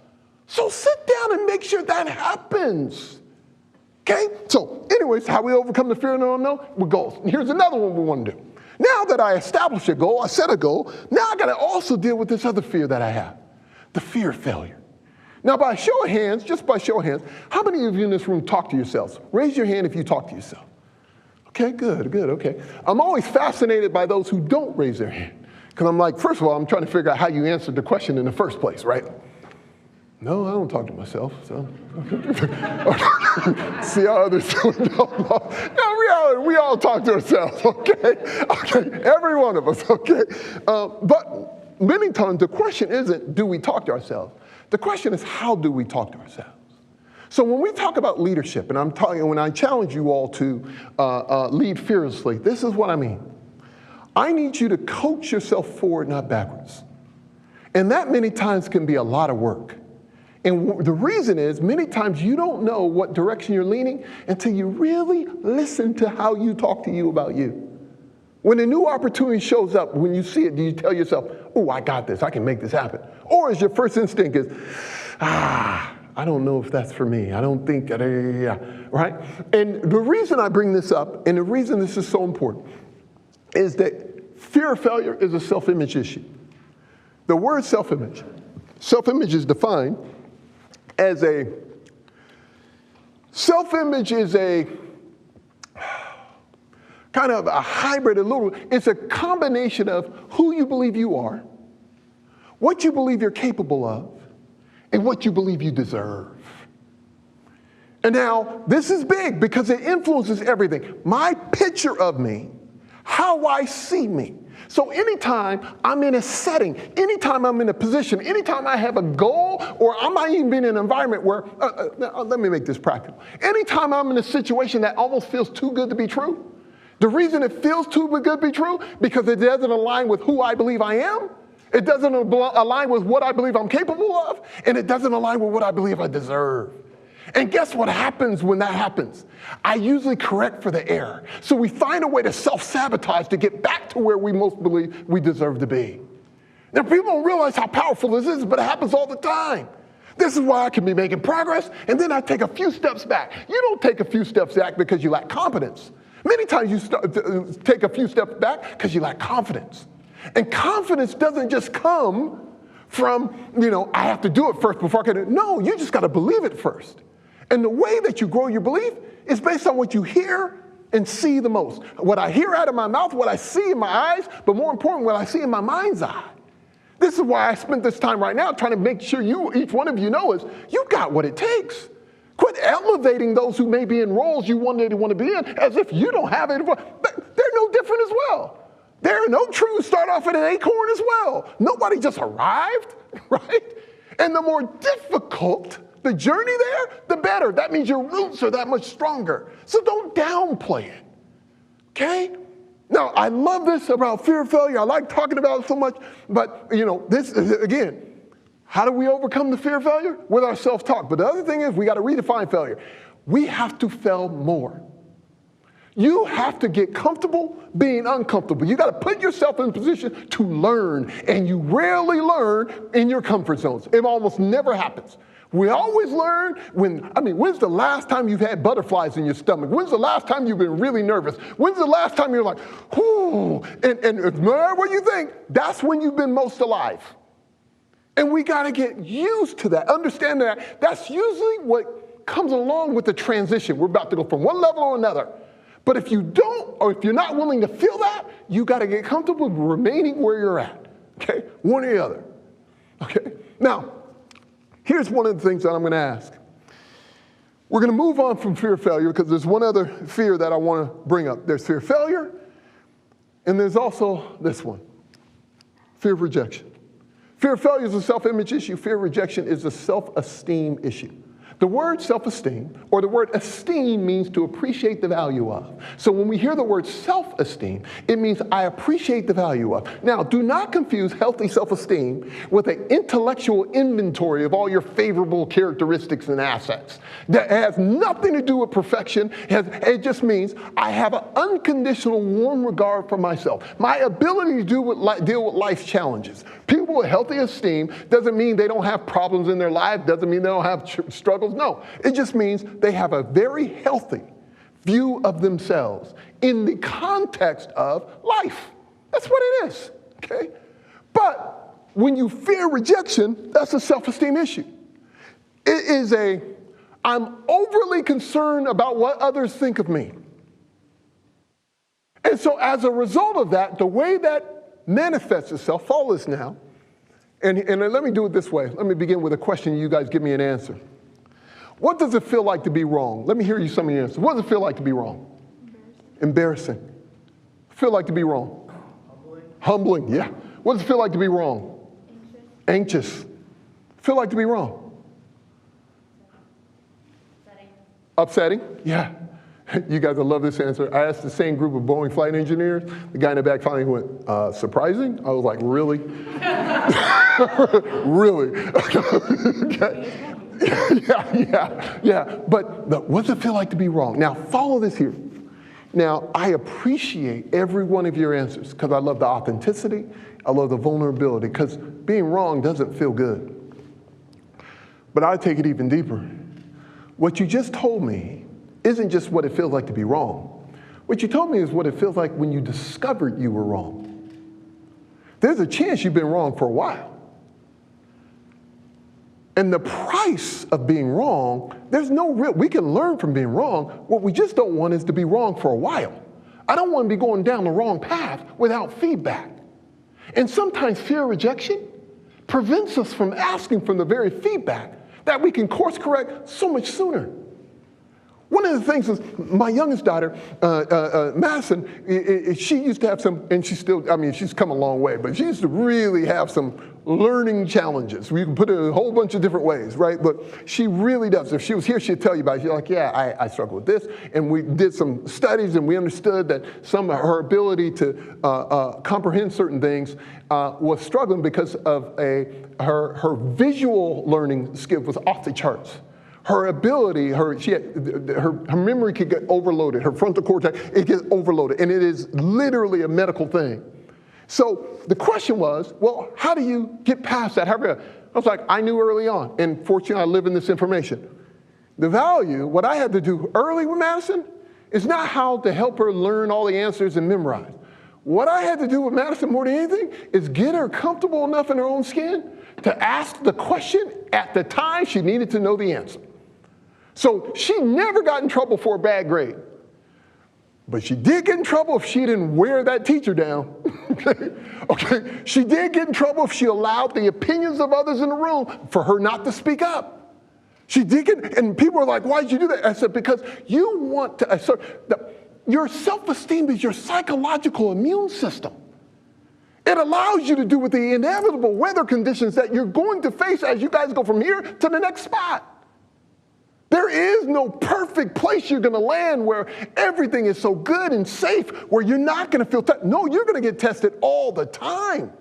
So sit down and make sure that happens. Okay? So anyways, how we overcome the fear of the unknown? With goals. And here's another one we want to do. Now that I established a goal, I set a goal, now I got to also deal with this other fear that I have, the fear of failure. Now, by show of hands, just by show of hands, how many of you in this room talk to yourselves? Raise your hand if you talk to yourself. Okay, good, okay. I'm always fascinated by those who don't raise their hand, because I'm like, first of all, I'm trying to figure out how you answered the question in the first place, right? No, I don't talk to myself, so. See how others do it? No, we all talk to ourselves, okay? Every one of us, okay? But many times the question isn't, do we talk to ourselves? The question is, how do we talk to ourselves? So when we talk about leadership, and when I challenge you all to lead fearlessly, this is what I mean. I need you to coach yourself forward, not backwards. And that many times can be a lot of work. And the reason is, many times you don't know what direction you're leaning until you really listen to how you talk to you about you. When a new opportunity shows up, when you see it, do you tell yourself, oh, I got this, I can make this happen? Or is your first instinct is, I don't know if that's for me. I don't think, right? And the reason I bring this up, and the reason this is so important, is that fear of failure is a self-image issue. The word self-image is defined as self-image is a kind of a hybrid, it's a combination of who you believe you are, what you believe you're capable of, and what you believe you deserve. And now, this is big because it influences everything. My picture of me, how I see me. So anytime I'm in a setting, anytime I'm in a position, anytime I have a goal, or I might even be in an environment where, let me make this practical. Anytime I'm in a situation that almost feels too good to be true, the reason it feels too good to be true, because it doesn't align with who I believe I am, it doesn't align with what I believe I'm capable of, and it doesn't align with what I believe I deserve. And guess what happens when that happens? I usually correct for the error. So we find a way to self-sabotage to get back to where we most believe we deserve to be. Now, people don't realize how powerful this is, but it happens all the time. This is why I can be making progress, and then I take a few steps back. You don't take a few steps back because you lack competence. Many times you take a few steps back because you lack confidence. And confidence doesn't just come from, I have to do it first before I can do it. No, you just got to believe it first. And the way that you grow your belief is based on what you hear and see the most. What I hear out of my mouth, what I see in my eyes, but more important, what I see in my mind's eye. This is why I spent this time right now trying to make sure each one of you know is you got what it takes. Quit elevating those who may be in roles you want to be in as if you don't have it. They're no different as well. There are no trees start off at an acorn as well. Nobody just arrived, right? And the more difficult the journey there, the better. That means your roots are that much stronger. So don't downplay it, okay? Now, I love this about fear of failure. I like talking about it so much, but, this is, again, how do we overcome the fear of failure? With our self-talk. But the other thing is we got to redefine failure. We have to fail more. You have to get comfortable being uncomfortable. You got to put yourself in a position to learn, and you rarely learn in your comfort zones. It almost never happens. We always learn when's the last time you've had butterflies in your stomach? When's the last time you've been really nervous? When's the last time you're like, whoo, and no matter what you think, that's when you've been most alive. And we got to get used to that, understand that that's usually what comes along with the transition. We're about to go from one level to another. But if you don't, or if you're not willing to feel that, you got to get comfortable remaining where you're at, okay? One or the other, okay? Now, here's one of the things that I'm going to ask. We're going to move on from fear of failure because there's one other fear that I want to bring up. There's fear of failure, and there's also this one, fear of rejection. Fear of failure is a self-image issue. Fear of rejection is a self-esteem issue. The word self-esteem, or the word esteem, means to appreciate the value of. So when we hear the word self-esteem, it means I appreciate the value of. Now, do not confuse healthy self-esteem with an intellectual inventory of all your favorable characteristics and assets. That has nothing to do with perfection. It just means I have an unconditional warm regard for myself. My ability to deal with life's challenges. People with healthy esteem doesn't mean they don't have problems in their life, doesn't mean they don't have struggles. No, it just means they have a very healthy view of themselves in the context of life. That's what it is, okay? But when you fear rejection, that's a self-esteem issue. It is I'm overly concerned about what others think of me. And so as a result of that, the way that manifests itself, follow this now, and let me do it this way. Let me begin with a question, you guys give me an answer. What does it feel like to be wrong? Let me hear you some of your answers. What does it feel like to be wrong? Embarrassing. Feel like to be wrong? Humbling, yeah. What does it feel like to be wrong? Anxious. Feel like to be wrong? Upsetting? Yeah. You guys will love this answer. I asked the same group of Boeing flight engineers. The guy in the back finally went, surprising? I was like, really? Really? Okay. Yeah. But what does it feel like to be wrong? Now, follow this here. Now, I appreciate every one of your answers because I love the authenticity. I love the vulnerability because being wrong doesn't feel good. But I take it even deeper. What you just told me isn't just what it feels like to be wrong. What you told me is what it feels like when you discovered you were wrong. There's a chance you've been wrong for a while. And the price of being wrong, we can learn from being wrong. What we just don't want is to be wrong for a while. I don't want to be going down the wrong path without feedback. And sometimes fear of rejection prevents us from asking for the very feedback that we can course correct so much sooner. One of the things is my youngest daughter, Madison, she used to have some, and she's come a long way, but she used to really have some learning challenges. We can put it in a whole bunch of different ways, right? But she really does. If she was here, she'd tell you about it. She's like, yeah, I struggle with this. And we did some studies, and we understood that some of her ability to comprehend certain things was struggling because of her visual learning skill was off the charts. Her ability, her memory could get overloaded. Her frontal cortex, it gets overloaded. And it is literally a medical thing. So the question was, well, how do you get past that? I was like, I knew early on. And fortunately, I live in this information. The value, what I had to do early with Madison, is not how to help her learn all the answers and memorize. What I had to do with Madison more than anything is get her comfortable enough in her own skin to ask the question at the time she needed to know the answer. So she never got in trouble for a bad grade. But she did get in trouble if she didn't wear that teacher down. Okay? She did get in trouble if she allowed the opinions of others in the room for her not to speak up. She did get, and people were like, why did you do that? I said, because you want to assert, your self-esteem is your psychological immune system. It allows you to do with the inevitable weather conditions that you're going to face as you guys go from here to the next spot. There is no perfect place you're going to land where everything is so good and safe, where you're not going to feel tested. No, you're going to get tested all the time.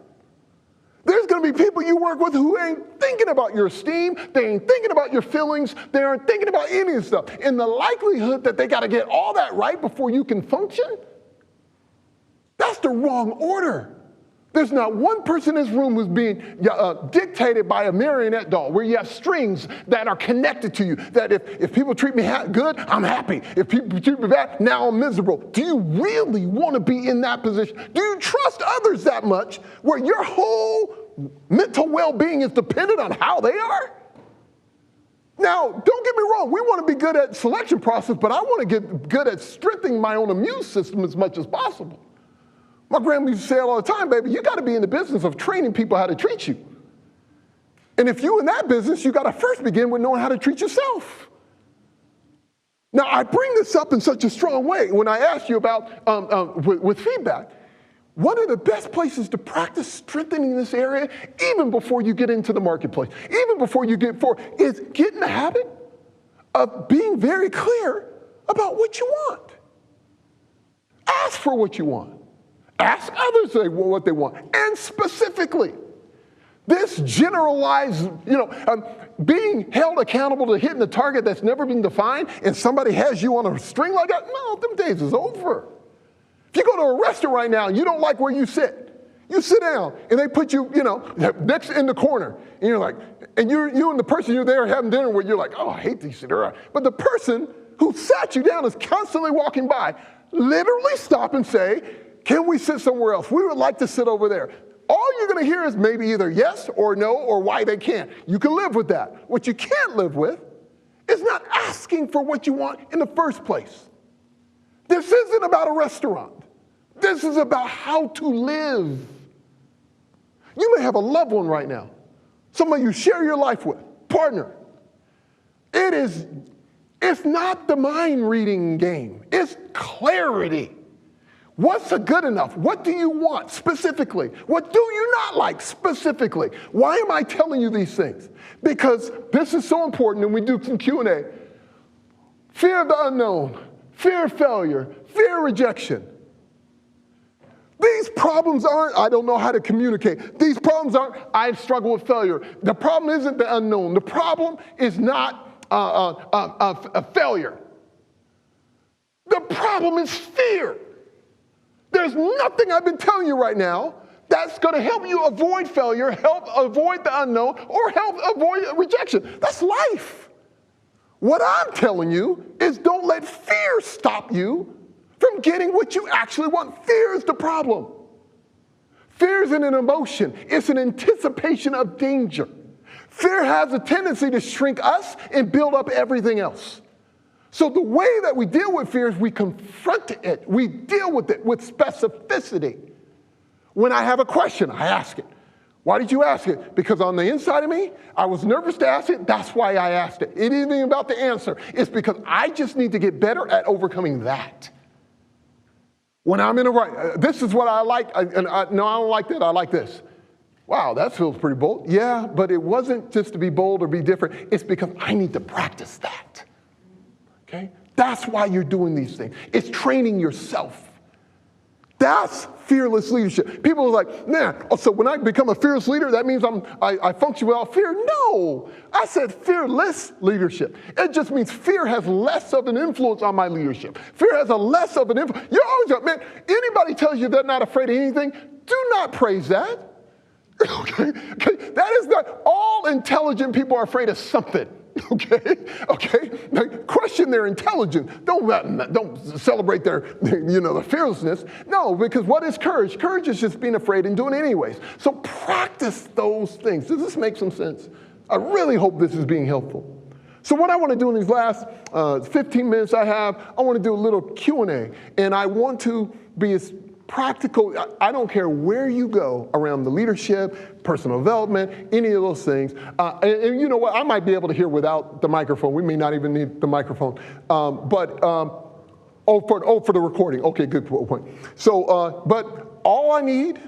There's going to be people you work with who ain't thinking about your esteem. They ain't thinking about your feelings. They aren't thinking about any of the stuff. And the likelihood that they got to get all that right before you can function, that's the wrong order. There's not one person in this room who's being dictated by a marionette doll, where you have strings that are connected to you, that if people treat me good, I'm happy. If people treat me bad, now I'm miserable. Do you really want to be in that position? Do you trust others that much where your whole mental well-being is dependent on how they are? Now, don't get me wrong. We want to be good at selection process, but I want to get good at strengthening my own immune system as much as possible. My grandma used to say it all the time, baby, you got to be in the business of training people how to treat you. And if you're in that business, you got to first begin with knowing how to treat yourself. Now, I bring this up in such a strong way when I ask you about with feedback. One of the best places to practice strengthening this area, even before you get into the marketplace, even before you get forward, is get in the habit of being very clear about what you want. Ask for what you want. Ask others what they want. And specifically, this generalized, being held accountable to hitting the target that's never been defined, and somebody has you on a string like that, no, them days is over. If you go to a restaurant right now and you don't like where you sit down, and they put you, next in the corner, and you're like, and you and the person you're there having dinner with, you're like, oh, I hate these things. But the person who sat you down is constantly walking by, literally stop and say, can we sit somewhere else? We would like to sit over there. All you're going to hear is maybe either yes or no or why they can't. You can live with that. What you can't live with is not asking for what you want in the first place. This isn't about a restaurant. This is about how to live. You may have a loved one right now, somebody you share your life with, partner. It's not the mind reading game. It's clarity. What's a good enough? What do you want specifically? What do you not like specifically? Why am I telling you these things? Because this is so important, and we do some Q&A. Fear of the unknown, fear of failure, fear of rejection. These problems aren't, I don't know how to communicate. These problems aren't, I struggle with failure. The problem isn't the unknown. The problem is not a failure. The problem is fear. There's nothing I've been telling you right now that's going to help you avoid failure, help avoid the unknown, or help avoid rejection. That's life. What I'm telling you is don't let fear stop you from getting what you actually want. Fear is the problem. Fear isn't an emotion. It's an anticipation of danger. Fear has a tendency to shrink us and build up everything else. So the way that we deal with fear is we confront it. We deal with it with specificity. When I have a question, I ask it. Why did you ask it? Because on the inside of me, I was nervous to ask it. That's why I asked it. It isn't even about the answer. It's because I just need to get better at overcoming that. When I'm in a right, this is what I like. No, I don't like that. I like this. Wow, that feels pretty bold. Yeah, but it wasn't just to be bold or be different. It's because I need to practice that. Okay? That's why you're doing these things. It's training yourself. That's fearless leadership. People are like, man, so when I become a fearless leader, that means I function without fear? No, I said fearless leadership. It just means fear has less of an influence on my leadership. Fear has a less of an influence. You're always like, man, anybody tells you they're not afraid of anything, do not praise that. Okay? That is not, all intelligent people are afraid of something. Okay? Now, question their intelligence. Don't celebrate their fearlessness. No, because what is courage? Courage is just being afraid and doing it anyways. So practice those things. Does this make some sense? I really hope this is being helpful. So what I want to do in these last 15 minutes I have, I want to do a little Q&A. And I want to be as practical. I don't care where you go around the leadership, personal development, any of those things. And you know what? I might be able to hear without the microphone. We may not even need the microphone. For the recording. Okay, good point. So, but all I need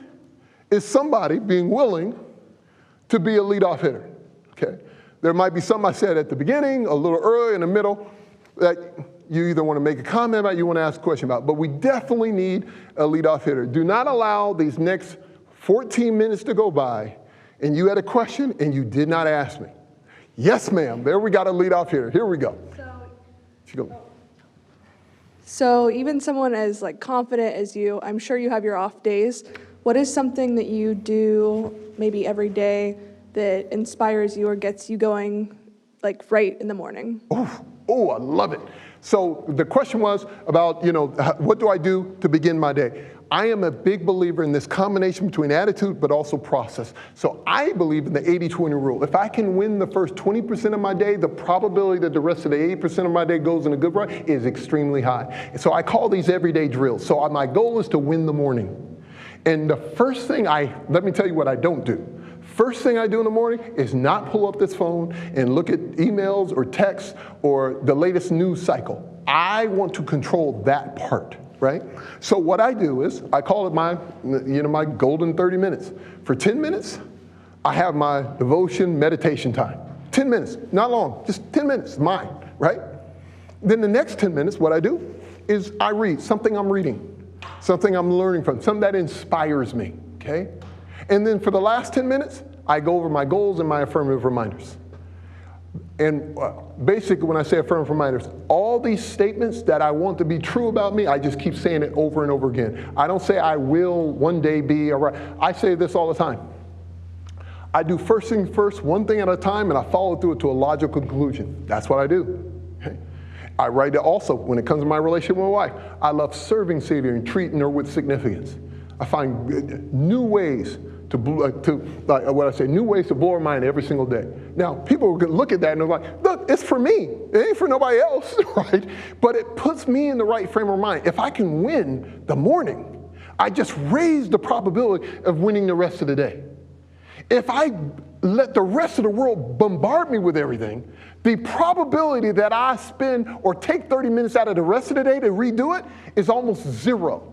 is somebody being willing to be a leadoff hitter, okay? There might be something I said at the beginning, a little early, in the middle, that you either want to make a comment about, you want to ask a question about, but we definitely need a leadoff hitter. Do not allow these next 14 minutes to go by and you had a question and you did not ask me. Yes, ma'am, there we got a leadoff hitter. Here we go. So even someone as like confident as you, I'm sure you have your off days. What is something that you do maybe every day that inspires you or gets you going like right in the morning? Oh, I love it. So the question was about, what do I do to begin my day? I am a big believer in this combination between attitude but also process. So I believe in the 80-20 rule. If I can win the first 20% of my day, the probability that the rest of the 80% of my day goes in a good run is extremely high. So I call these everyday drills. So my goal is to win the morning. And the first thing let me tell you what I don't do. First thing I do in the morning is not pull up this phone and look at emails or texts or the latest news cycle. I want to control that part, right? So what I do is I call it my golden 30 minutes. For 10 minutes, I have my devotion meditation time. 10 minutes, not long, just 10 minutes, mine, right? Then the next 10 minutes, what I do is I read something I'm reading, something I'm learning from, something that inspires me, okay? And then for the last 10 minutes, I go over my goals and my affirmative reminders. And basically when I say affirmative reminders, all these statements that I want to be true about me, I just keep saying it over and over again. I don't say I will one day be, or I say this all the time. I do first thing first, one thing at a time, and I follow through it to a logical conclusion. That's what I do. Okay? I write it also when it comes to my relationship with my wife. I love serving Savior and treating her with significance. I find new ways new ways to blow her mind every single day. Now, people look at that and they're like, look, it's for me. It ain't for nobody else, right? But it puts me in the right frame of mind. If I can win the morning, I just raise the probability of winning the rest of the day. If I let the rest of the world bombard me with everything, the probability that I spend or take 30 minutes out of the rest of the day to redo it is almost zero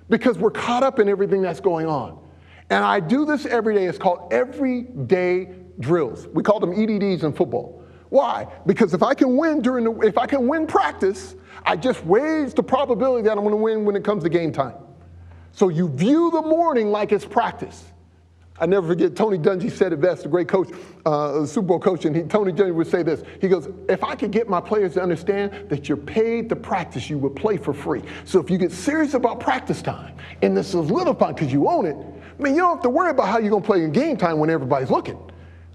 because we're caught up in everything that's going on. And I do this every day. It's called everyday drills. We call them EDDs in football. Why? Because if I can win practice, I just raise the probability that I'm going to win when it comes to game time. So you view the morning like it's practice. I never forget, Tony Dungy said it best, a great coach, Super Bowl coach, and Tony Dungy would say this. He goes, if I could get my players to understand that you're paid to practice, you would play for free. So if you get serious about practice time, and this is little fun because you own it, I mean, you don't have to worry about how you're going to play in game time when everybody's looking,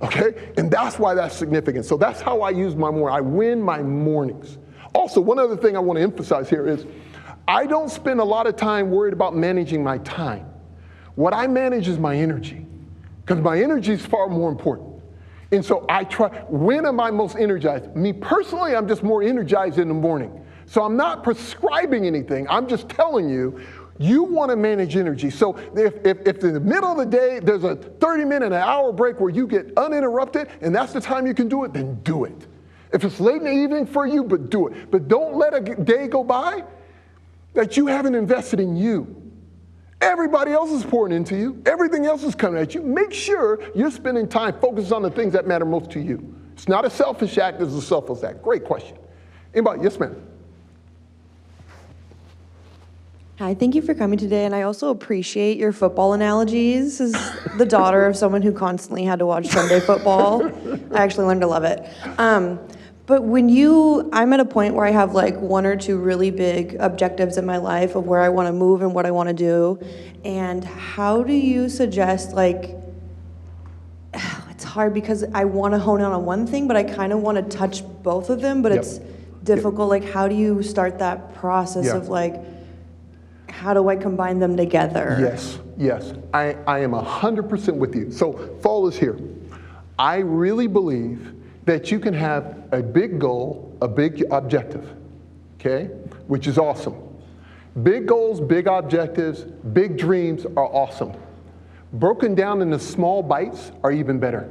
okay? And that's why that's significant. So that's how I use my morning. I win my mornings. Also, one other thing I want to emphasize here is I don't spend a lot of time worried about managing my time. What I manage is my energy, because my energy is far more important. And so I try, when am I most energized? Me personally, I'm just more energized in the morning. So I'm not prescribing anything. I'm just telling you, you want to manage energy. So if in the middle of the day, there's a 30-minute, an hour break where you get uninterrupted, and that's the time you can do it, then do it. If it's late in the evening for you, but do it. But don't let a day go by that you haven't invested in you. Everybody else is pouring into you. Everything else is coming at you. Make sure you're spending time focused on the things that matter most to you. It's not a selfish act, it's a selfless act. Great question. Anybody? Yes, ma'am. Hi, thank you for coming today, and I also appreciate your football analogies. As the daughter of someone who constantly had to watch Sunday football, I actually learned to love it. But I'm at a point where I have like one or two really big objectives in my life of where I want to move and what I want to do. And how do you suggest, like, it's hard because I want to hone in on one thing, but I kind of want to touch both of them, but it's difficult. Like, how do you start that process of like, how do I combine them together? Yes. I am 100% with you. So follow this here. I really believe that you can have a big goal, a big objective, okay? Which is awesome. Big goals, big objectives, big dreams are awesome. Broken down into small bites are even better.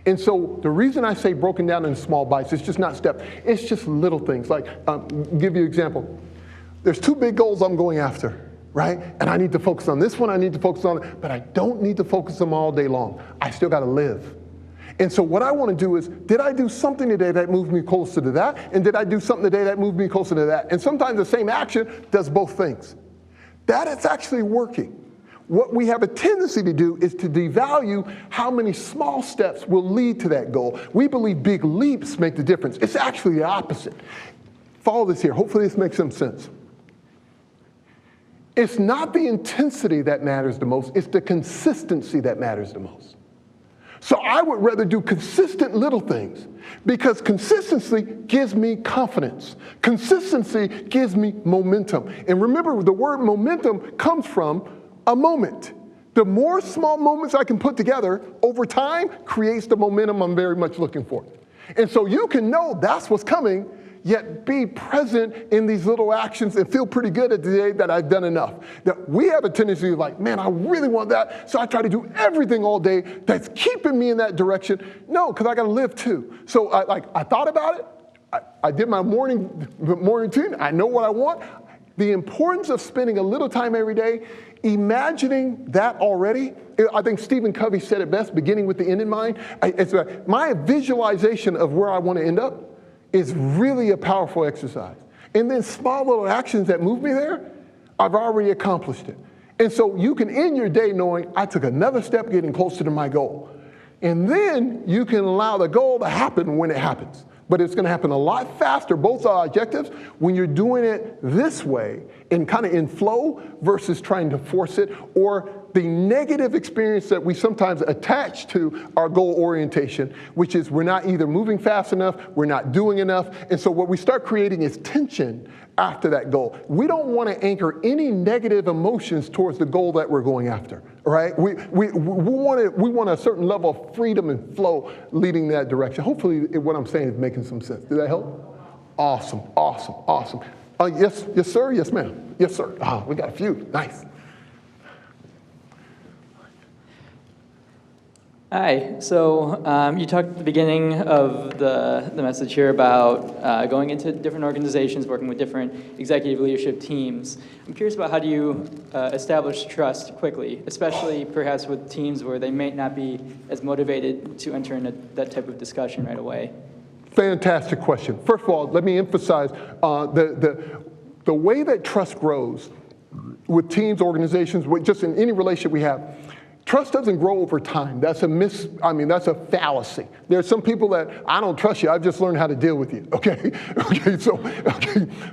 And so the reason I say broken down into small bites, it's just not steps, it's just little things. Like, give you an example. There's two big goals I'm going after. right? And I need to focus on this one, I need to focus on it, but I don't need to focus them all day long. I still got to live. And so what I want to do is, did I do something today that moved me closer to that? And did I do something today that moved me closer to that? And sometimes the same action does both things. That is actually working. What we have a tendency to do is to devalue how many small steps will lead to that goal. We believe big leaps make the difference. It's actually the opposite. Follow this here. Hopefully this makes some sense. It's not the intensity that matters the most. It's the consistency that matters the most. So I would rather do consistent little things because consistency gives me confidence. Consistency gives me momentum. And remember, the word momentum comes from a moment. The more small moments I can put together over time creates the momentum I'm very much looking for. And so you can know that's what's coming, yet be present in these little actions and feel pretty good at the day that I've done enough. That we have a tendency to like, man, I really want that, so I try to do everything all day that's keeping me in that direction. No, because I got to live too. So I thought about it. I did my morning routine. I know what I want. The importance of spending a little time every day, imagining that already. I think Stephen Covey said it best, beginning with the end in mind. My visualization of where I want to end up is really a powerful exercise. And then small little actions that move me there, I've already accomplished it. And so you can end your day knowing I took another step getting closer to my goal. And then you can allow the goal to happen when it happens. But it's going to happen a lot faster, both our objectives, when you're doing it this way and kind of in flow versus trying to force it, or the negative experience that we sometimes attach to our goal orientation, which is we're not either moving fast enough, we're not doing enough, and so what we start creating is tension after that goal. We don't want to anchor any negative emotions towards the goal that we're going after, right? We want a certain level of freedom and flow leading that direction. Hopefully what I'm saying is making some sense. Did that help? Awesome, awesome, awesome. Yes, sir, yes, ma'am. Yes, sir. We got a few, nice. Hi. So you talked at the beginning of the message here about going into different organizations, working with different executive leadership teams. I'm curious about how do you establish trust quickly, especially perhaps with teams where they may not be as motivated to enter into that type of discussion right away? Fantastic question. First of all, let me emphasize the way that trust grows with teams, organizations, just in any relationship we have. Trust doesn't grow over time. That's a fallacy. There's some people that, I don't trust you, I've just learned how to deal with you, okay?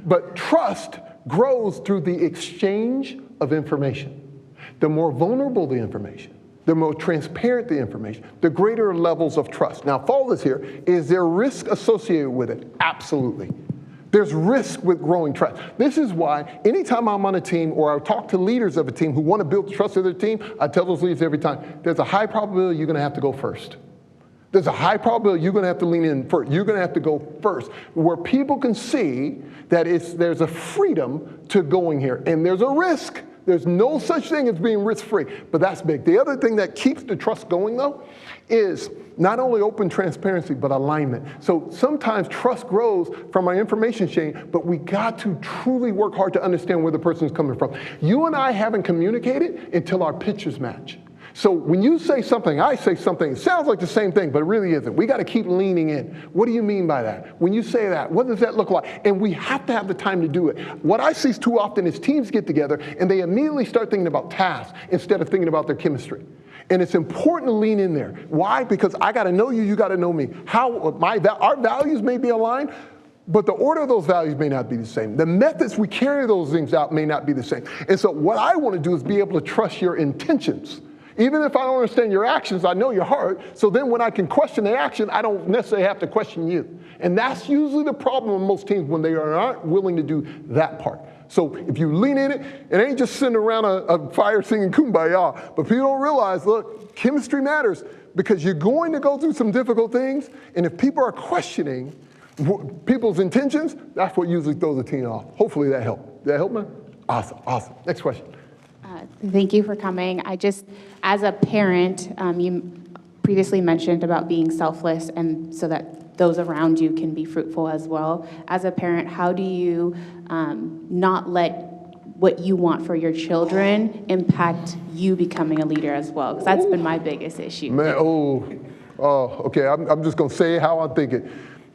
But trust grows through the exchange of information. The more vulnerable the information, the more transparent the information, the greater levels of trust. Now, follow this here. Is there risk associated with it? Absolutely. There's risk with growing trust. This is why anytime I'm on a team or I talk to leaders of a team who want to build trust of their team, I tell those leaders every time, there's a high probability you're going to have to go first. There's a high probability you're going to have to lean in first. You're going to have to go first, where people can see that there's a freedom to going here, and there's a risk. There's no such thing as being risk-free, but that's big. The other thing that keeps the trust going, though, is not only open transparency, but alignment. So sometimes trust grows from our information chain, but we got to truly work hard to understand where the person is coming from. You and I haven't communicated until our pictures match. So when you say something, I say something, it sounds like the same thing, but it really isn't. We got to keep leaning in. What do you mean by that? When you say that, what does that look like? And we have to have the time to do it. What I see too often is teams get together and they immediately start thinking about tasks instead of thinking about their chemistry. And it's important to lean in there. Why? Because I got to know you, you got to know me. Our values may be aligned, but the order of those values may not be the same. The methods we carry those things out may not be the same. And so what I want to do is be able to trust your intentions. Even if I don't understand your actions, I know your heart. So then when I can question the action, I don't necessarily have to question you. And that's usually the problem with most teams when they are not willing to do that part. So if you lean in it, it ain't just sitting around a fire singing Kumbaya. But people don't realize, look, chemistry matters because you're going to go through some difficult things. And if people are questioning people's intentions, that's what usually throws the team off. Hopefully that helped. Did that help, man? Awesome, awesome. Next question. Thank you for coming. As a parent, you previously mentioned about being selfless and so that those around you can be fruitful as well. As a parent, how do you not let what you want for your children impact you becoming a leader as well? Because that's been my biggest issue. Man, okay, I'm just gonna say how I'm thinking.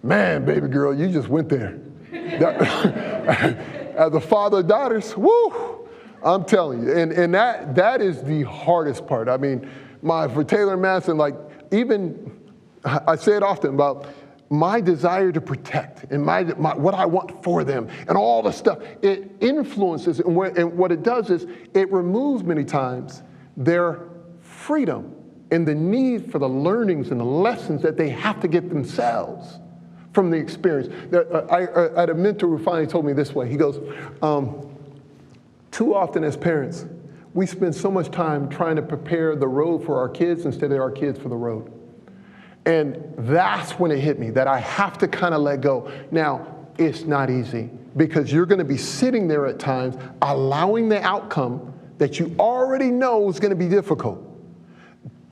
Man, baby girl, you just went there. As a father of daughters, woo, I'm telling you, and that is the hardest part. I mean, for Taylor and Madison, like, even, I say it often about my desire to protect and my what I want for them and all the stuff, it influences, and what it does is it removes many times their freedom and the need for the learnings and the lessons that they have to get themselves from the experience. I had a mentor who finally told me this way. He goes, too often as parents, we spend so much time trying to prepare the road for our kids instead of our kids for the road. And that's when it hit me, that I have to kind of let go. Now, it's not easy, because you're going to be sitting there at times allowing the outcome that you already know is going to be difficult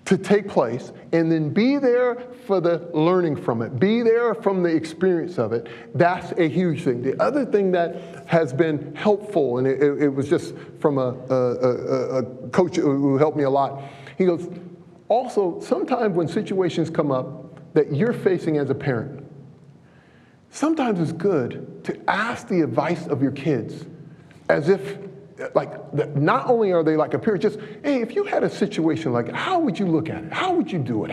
to take place, and then be there for the learning from it, be there from the experience of it. That's a huge thing. The other thing that has been helpful, and it was just from a coach who helped me a lot, he goes, also, sometimes when situations come up that you're facing as a parent, sometimes it's good to ask the advice of your kids as if, like, not only are they like a parent, just, hey, if you had a situation like, how would you look at it? How would you do it?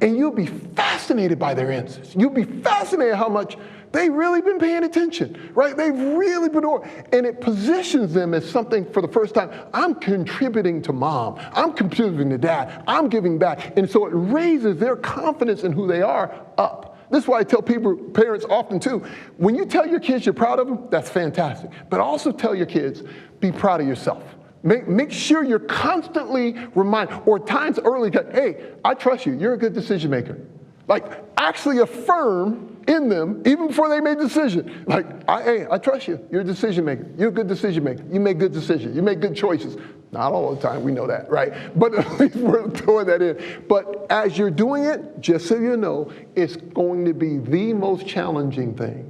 And you'll be fascinated by their answers. You'll be fascinated how much they've really been paying attention, right? They've really been, and it positions them as something for the first time. I'm contributing to mom. I'm contributing to dad. I'm giving back. And so it raises their confidence in who they are up. This is why I tell parents often too, when you tell your kids you're proud of them, that's fantastic. But also tell your kids, be proud of yourself. Make sure you're constantly reminded, or times early, hey, I trust you. You're a good decision maker. Like, actually affirm in them, even before they made a decision. Like, hey, I trust you. You're a decision maker. You're a good decision maker. You make good decisions. You make good choices. Not all the time, we know that, right? But at least we're throwing that in. But as you're doing it, just so you know, it's going to be the most challenging thing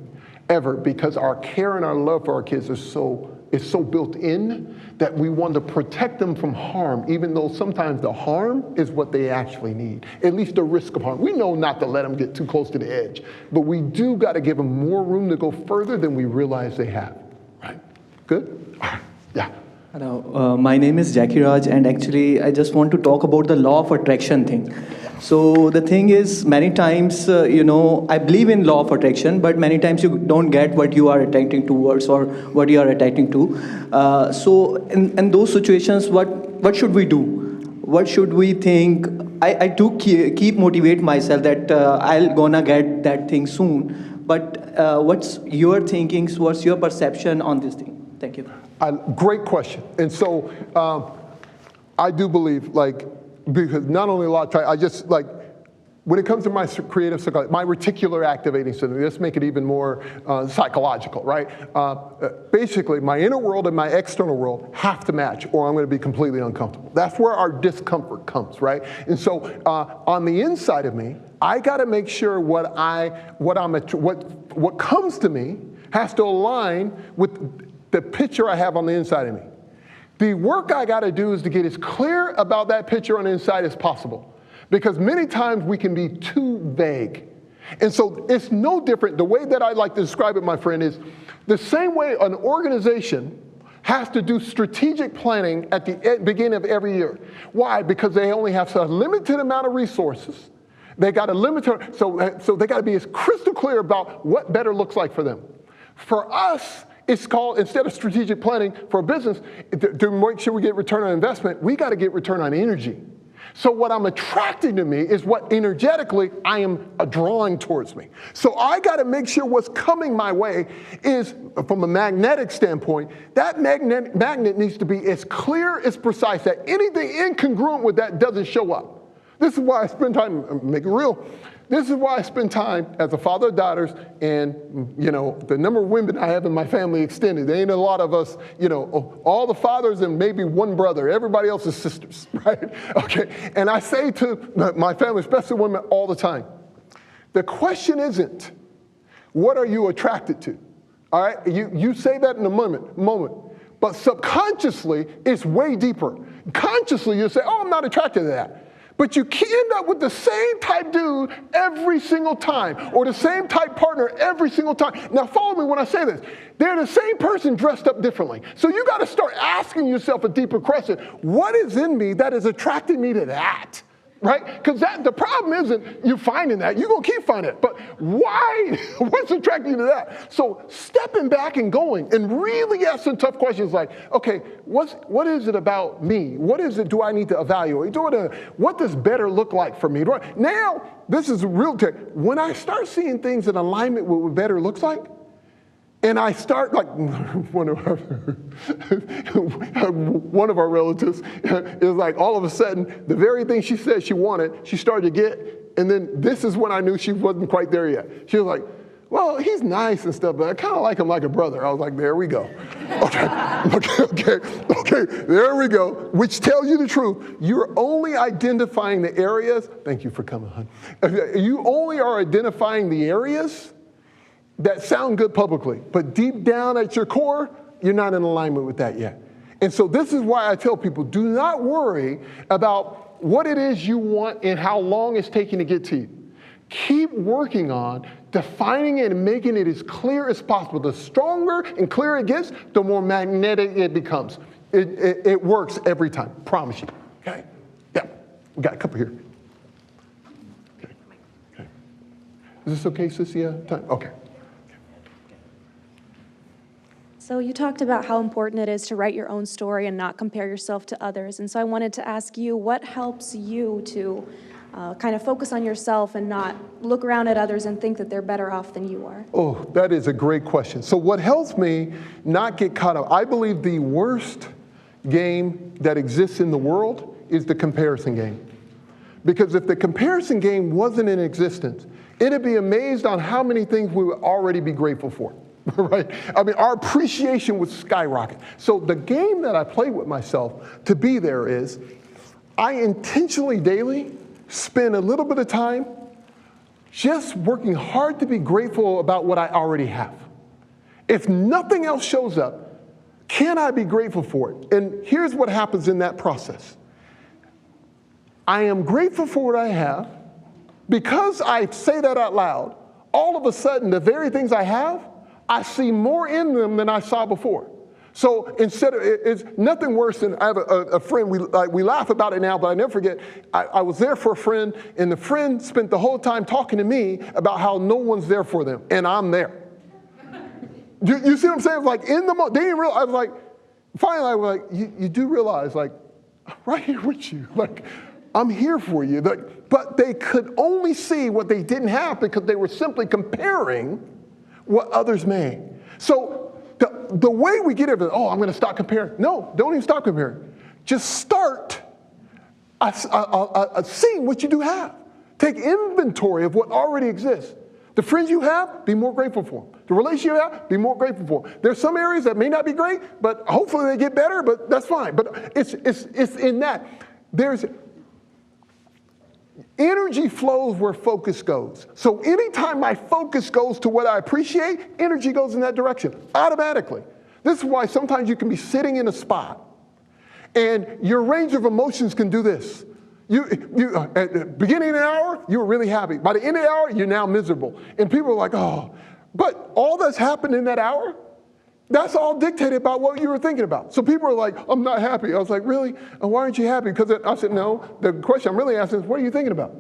ever, because our care and our love for our kids is so built in that we want to protect them from harm, even though sometimes the harm is what they actually need, at least the risk of harm. We know not to let them get too close to the edge, but we do got to give them more room to go further than we realize they have, right? Good? All right. Yeah. Hello, my name is Jackie Raj, and actually I just want to talk about the law of attraction thing. So the thing is, many times, I believe in law of attraction, but many times you don't get what you are attracting towards or what you are attracting to. So in those situations, what should we do? What should we think? I do keep motivate myself that I'll gonna get that thing soon. But what's your thinkings? What's your perception on this thing? Thank you. Great question. And so I do believe, because not only a lot of I just, when it comes to my creative psychology, my reticular activating system, let's make it even more psychological, right? Basically, my inner world and my external world have to match, or I'm going to be completely uncomfortable. That's where our discomfort comes, right? And so on the inside of me, I got to make sure what comes to me has to align with the picture I have on the inside of me. The work I got to do is to get as clear about that picture on the inside as possible, because many times we can be too vague. And so it's no different. The way that I like to describe it, my friend, is the same way an organization has to do strategic planning at the beginning of every year. Why? Because they only have a limited amount of resources. They got a limited, so they got to be as crystal clear about what better looks like for them. For us, it's called, instead of strategic planning for a business, to make sure we get return on investment, we got to get return on energy. So what I'm attracting to me is what energetically I am drawing towards me. So I got to make sure what's coming my way is, from a magnetic standpoint, that magnet needs to be as clear, as precise, that anything incongruent with that doesn't show up. This is why I spend time, make it real. This is why I spend time as a father of daughters, and, the number of women I have in my family extended. There ain't a lot of us, all the fathers and maybe one brother. Everybody else is sisters, right? Okay, and I say to my family, especially women, all the time, the question isn't, what are you attracted to? All right, you say that in a moment, But subconsciously, it's way deeper. Consciously, you say, oh, I'm not attracted to that. But you can end up with the same type dude every single time, or the same type partner every single time. Now follow me when I say this. They're the same person dressed up differently. So you got to start asking yourself a deeper question. What is in me that is attracting me to that? Right? Because the problem isn't you finding that. You're going to keep finding it. But why? What's attracting you to that? So stepping back and going and really asking tough questions like, okay, what is it about me? What is it do I need to evaluate? What does better look like for me? Now, this is real tech. When I start seeing things in alignment with what better looks like, and I start, like, one of our relatives is like, all of a sudden, the very thing she said she wanted, she started to get, and then this is when I knew she wasn't quite there yet. She was like, well, he's nice and stuff, but I kind of like him like a brother. I was like, there we go. Okay, there we go. Which tells you the truth. You're only identifying the areas, thank you for coming, hon. You only are identifying the areas that sound good publicly, but deep down at your core, you're not in alignment with that yet. And so this is why I tell people, do not worry about what it is you want and how long it's taking to get to you. Keep working on defining it and making it as clear as possible. The stronger and clearer it gets, the more magnetic it becomes. It works every time, promise you, okay? Yeah, we got a couple here. Okay. Is this okay, Sissy? Time? Okay. So you talked about how important it is to write your own story and not compare yourself to others. And so I wanted to ask you, what helps you to kind of focus on yourself and not look around at others and think that they're better off than you are? Oh, that is a great question. So what helps me not get caught up, I believe the worst game that exists in the world is the comparison game. Because if the comparison game wasn't in existence, it'd be amazed on how many things we would already be grateful for. Right? I mean, our appreciation would skyrocket. So the game that I play with myself to be there is I intentionally daily spend a little bit of time just working hard to be grateful about what I already have. If nothing else shows up, can I be grateful for it? And here's what happens in that process. I am grateful for what I have. Because I say that out loud, all of a sudden, the very things I have, I see more in them than I saw before. So instead of, it's nothing worse than, I have a friend, we laugh about it now, but I never forget, I was there for a friend, and the friend spent the whole time talking to me about how no one's there for them, and I'm there. You see what I'm saying? Like, in the moment, they didn't realize, I was like, finally I was like, you do realize, like, I'm right here with you. Like, I'm here for you. But they could only see what they didn't have because they were simply comparing what others made. So the way we get it is, oh, I'm going to stop comparing. No, don't even stop comparing. Just start seeing what you do have. Take inventory of what already exists. The friends you have, be more grateful for them. The relationship you have, be more grateful for them. There's some areas that may not be great, but hopefully they get better, but that's fine. But it's in that. There's energy flows where focus goes. So anytime my focus goes to what I appreciate, energy goes in that direction automatically. This is why sometimes you can be sitting in a spot and your range of emotions can do this. You at the beginning of the hour, you were really happy. By the end of the hour, you're now miserable. And people are like, oh, but all that's happened in that hour, that's all dictated by what you were thinking about. So people are like, I'm not happy. I was like, really? And why aren't you happy? Because I said, no, the question I'm really asking is, what are you thinking about?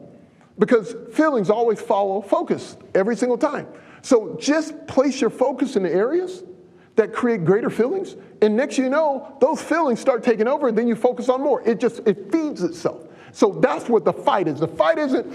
Because feelings always follow focus every single time. So just place your focus in the areas that create greater feelings. And next you know, those feelings start taking over and then you focus on more. It feeds itself. So that's what the fight is. The fight isn't,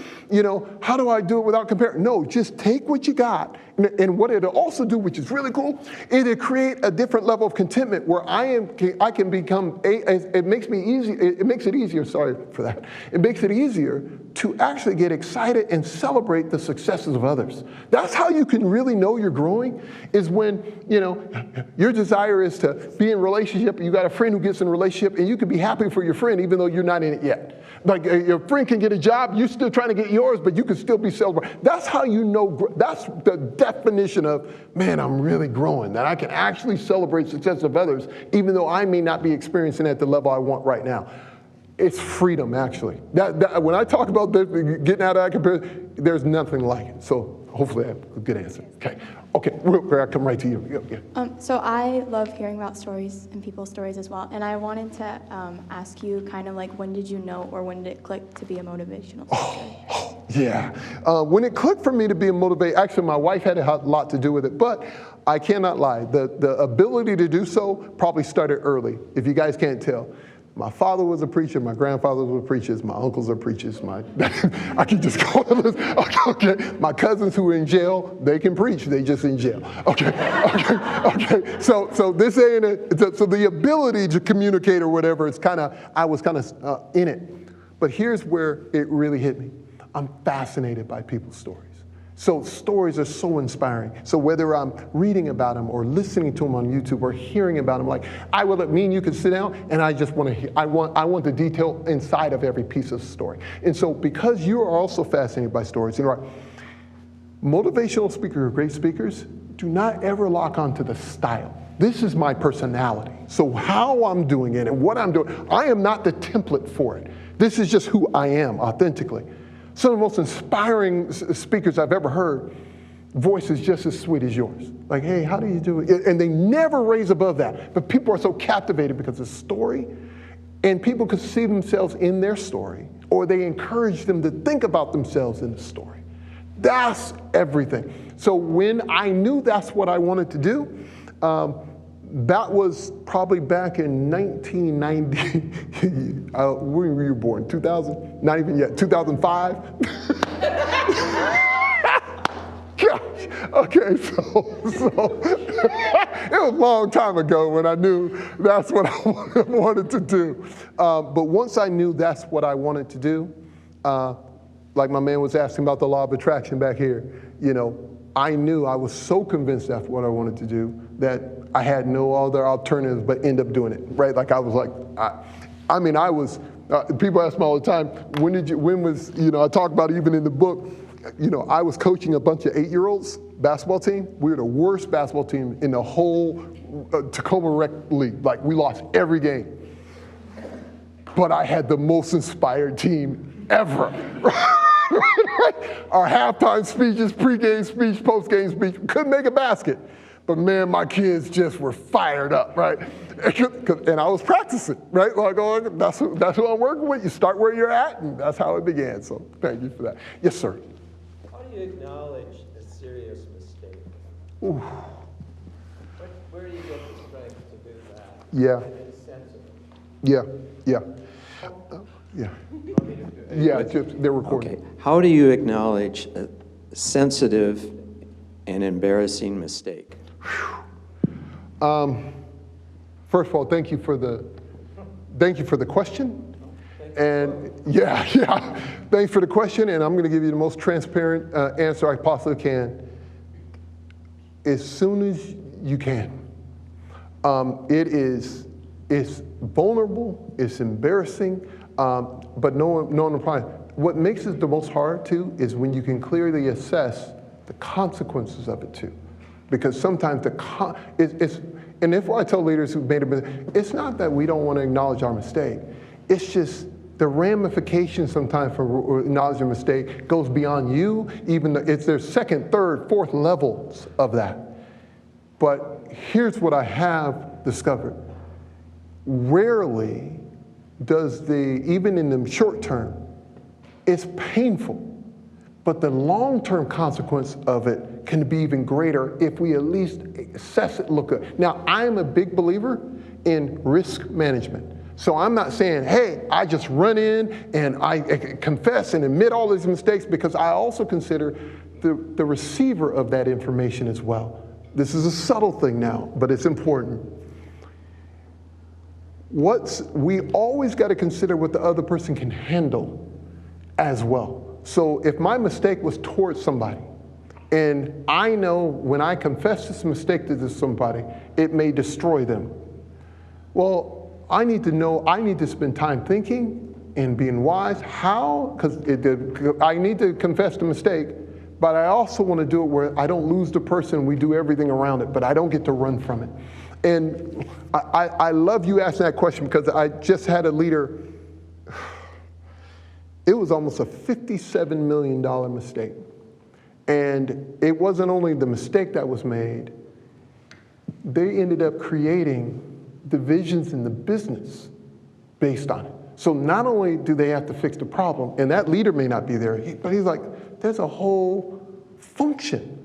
how do I do it without comparing? No, just take what you got. And what it'll also do, which is really cool, it'll create a different level of contentment where I can become, it makes it easier, sorry for that. It makes it easier to actually get excited and celebrate the successes of others. That's how you can really know you're growing, is when, your desire is to be in a relationship, you got a friend who gets in a relationship, and you can be happy for your friend even though you're not in it yet. Like your friend can get a job, you're still trying to get yours, but you can still be celebrating. That's how you know, that's the definition of, man, I'm really growing, that I can actually celebrate success of others, even though I may not be experiencing at the level I want right now. It's freedom, actually. When I talk about this, getting out of that comparison, there's nothing like it. So hopefully I have a good answer. Okay, I'll come right to you. Yeah. So I love hearing about stories and people's stories as well. And I wanted to ask you kind of like, when did you know or when did it click to be a motivational speaker? Yeah. When it clicked for me to be a motivator, actually my wife had a lot to do with it, but I cannot lie. The ability to do so probably started early, if you guys can't tell. My father was a preacher, my grandfather was preachers, my uncles are preachers, I can just go on this. Okay. My cousins who are in jail, they can preach, they just in jail. Okay. So this ain't it. So the ability to communicate or whatever, I was kind of in it. But here's where it really hit me. I'm fascinated by people's stories. So stories are so inspiring. So whether I'm reading about them or listening to them on YouTube or hearing about them, like me and you could sit down and I just want to hear, I want the detail inside of every piece of story. And so because you are also fascinated by stories, motivational speakers or great speakers do not ever lock onto the style. This is my personality. So how I'm doing it and what I'm doing, I am not the template for it. This is just who I am authentically. Some of the most inspiring speakers I've ever heard, voices just as sweet as yours. Like, hey, how do you do it? And they never raise above that. But people are so captivated because of the story, and people could see themselves in their story, or they encourage them to think about themselves in the story. That's everything. So when I knew that's what I wanted to do, that was probably back in 1990. When were you born? 2000? Not even yet. 2005? Gosh. Okay, so it was a long time ago when I knew that's what I wanted to do. But once I knew that's what I wanted to do, like my man was asking about the law of attraction back here, I knew, I was so convinced that's what I wanted to do that I had no other alternatives but end up doing it, right? Like I was like, people ask me all the time, I talk about it even in the book, I was coaching a bunch of 8-year-olds basketball team. We were the worst basketball team in the whole Tacoma Rec League. Like we lost every game. But I had the most inspired team ever. Our halftime speeches, pregame speech, postgame speech, couldn't make a basket. But man, my kids just were fired up, right? And I was practicing, right? Like, that's who I'm working with. You start where you're at, and that's how it began. So thank you for that. Yes, sir. How do you acknowledge a serious mistake? Ooh. Where do you get the strength to do that? Yeah. And then sense it? Yeah. Yeah, they're recording. Okay. How do you acknowledge a sensitive and embarrassing mistake? First of all, thank you for the question. And thanks for the question. And I'm going to give you the most transparent answer I possibly can. As soon as you can. It's vulnerable. It's embarrassing. But no one applies. What makes it the most hard too is when you can clearly assess the consequences of it too. Because sometimes and therefore I tell leaders who've made a mistake, it's not that we don't want to acknowledge our mistake. It's just the ramifications sometimes for acknowledging a mistake goes beyond you, even though there's second, third, fourth levels of that. But here's what I have discovered. Rarely does even in the short term, it's painful, but the long-term consequence of it can be even greater if we at least assess it, look at it. Now, I am a big believer in risk management. So I'm not saying, hey, I just run in and I confess and admit all these mistakes, because I also consider the receiver of that information as well. This is a subtle thing now, but it's important. We always got to consider what the other person can handle as well. So if my mistake was towards somebody, and I know when I confess this mistake to somebody, it may destroy them. Well, I need to spend time thinking and being wise. How? Because I need to confess the mistake, but I also want to do it where I don't lose the person, we do everything around it, but I don't get to run from it. And I love you asking that question because I just had a leader, it was almost a $57 million mistake. And it wasn't only the mistake that was made, they ended up creating divisions in the business based on it. So not only do they have to fix the problem, and that leader may not be there, but he's like, there's a whole function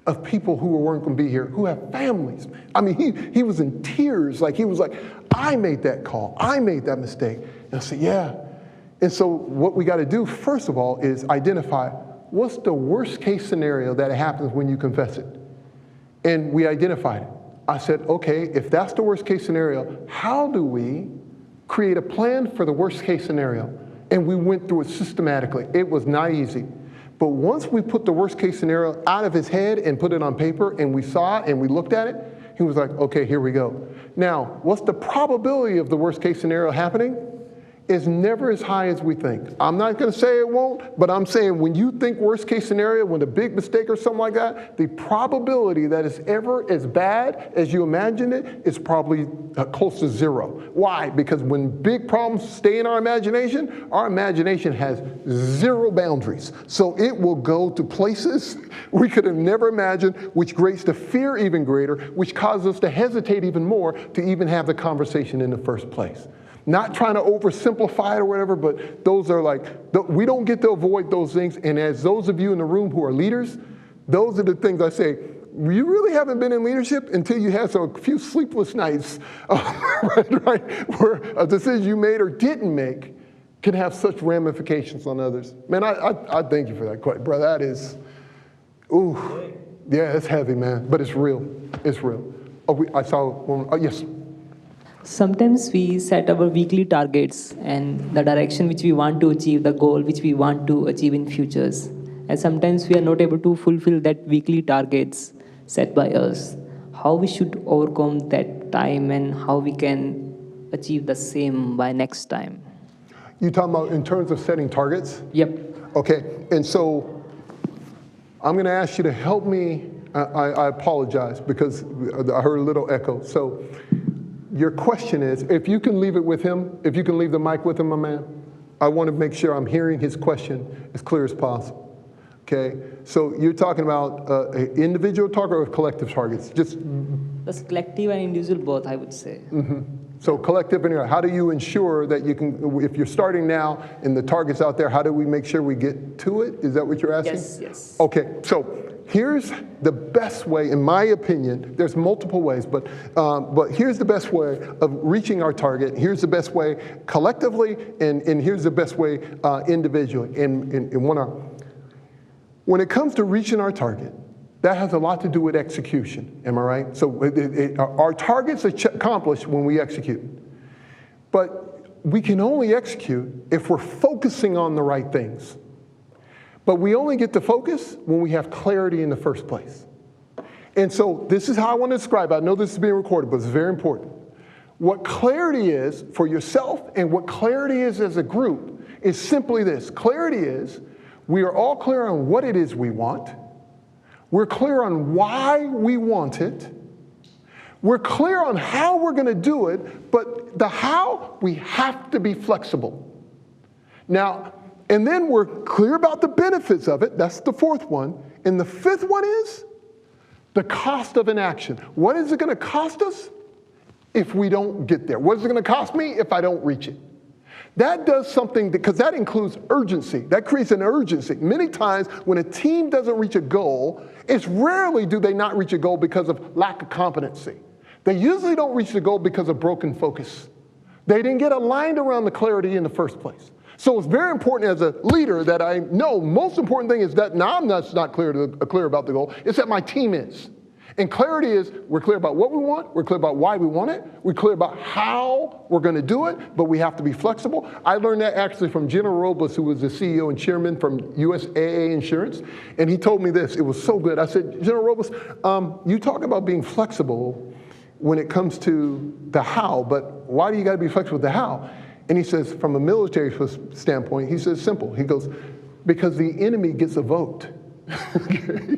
of people who weren't going to be here, who have families. I mean, he was in tears. Like, he was like, I made that call. I made that mistake. And I said, yeah. And so what we got to do, first of all, is identify what's the worst case scenario that happens when you confess it. And we identified it. I said, okay, if that's the worst case scenario, how do we create a plan for the worst case scenario? And we went through it systematically. It was not easy. But once we put the worst case scenario out of his head and put it on paper and we saw it and we looked at it, he was like, okay, here we go. Now, what's the probability of the worst case scenario happening? Is never as high as we think. I'm not going to say it won't, but I'm saying when you think worst case scenario, when a big mistake or something like that, the probability that it's ever as bad as you imagined it is probably close to zero. Why? Because when big problems stay in our imagination has zero boundaries. So it will go to places we could have never imagined, which creates the fear even greater, which causes us to hesitate even more to even have the conversation in the first place. Not trying to oversimplify it or whatever, but those are like, we don't get to avoid those things. And as those of you in the room who are leaders, those are the things I say, you really haven't been in leadership until you had a few sleepless nights, right, where a decision you made or didn't make can have such ramifications on others. Man, I thank you for that question, brother. That is, ooh, yeah, it's heavy, man, but it's real. It's real. Oh, I saw one, oh, yes. Sometimes we set our weekly targets and the direction which we want to achieve, the goal which we want to achieve in futures. And sometimes we are not able to fulfill that weekly targets set by us. How we should overcome that time and how we can achieve the same by next time. You talking about in terms of setting targets? Yep. Okay, and so I'm going to ask you to help me. I apologize because I heard a little echo. So your question is, if you can leave it with him, if you can leave the mic with him, my man, I want to make sure I'm hearing his question as clear as possible. Okay, so you're talking about individual target or collective targets? Just that's collective and individual both, I would say. Mm-hmm. So collective and how do you ensure that you can, if you're starting now and the target's out there, how do we make sure we get to it? Is that what you're asking? Yes, yes. Okay, so here's the best way, in my opinion, there's multiple ways, but here's the best way of reaching our target. Here's the best way collectively, and here's the best way individually. When it comes to reaching our target, that has a lot to do with execution, am I right? So our targets are accomplished when we execute. But we can only execute if we're focusing on the right things. But we only get to focus when we have clarity in the first place. And so this is how I want to describe it. I know this is being recorded, but it's very important. What clarity is for yourself and what clarity is as a group is simply this. Clarity is we are all clear on what it is we want. We're clear on why we want it. We're clear on how we're going to do it, but the how, we have to be flexible. Now, and then we're clear about the benefits of it. That's the fourth one. And the fifth one is the cost of inaction. What is it going to cost us if we don't get there? What is it going to cost me if I don't reach it? That does something, because that includes urgency. That creates an urgency. Many times when a team doesn't reach a goal, it's rarely do they not reach a goal because of lack of competency. They usually don't reach the goal because of broken focus. They didn't get aligned around the clarity in the first place. So it's very important as a leader that I know, most important thing is that now I'm not clear about the goal, it's that my team is. And clarity is, we're clear about what we want, we're clear about why we want it, we're clear about how we're going to do it, but we have to be flexible. I learned that actually from General Robles, who was the CEO and chairman from USAA Insurance, and he told me this, it was so good. I said, General Robles, you talk about being flexible when it comes to the how, but why do you got to be flexible with the how? And he says, from a military standpoint, he says simple. He goes, because the enemy gets a vote. Okay?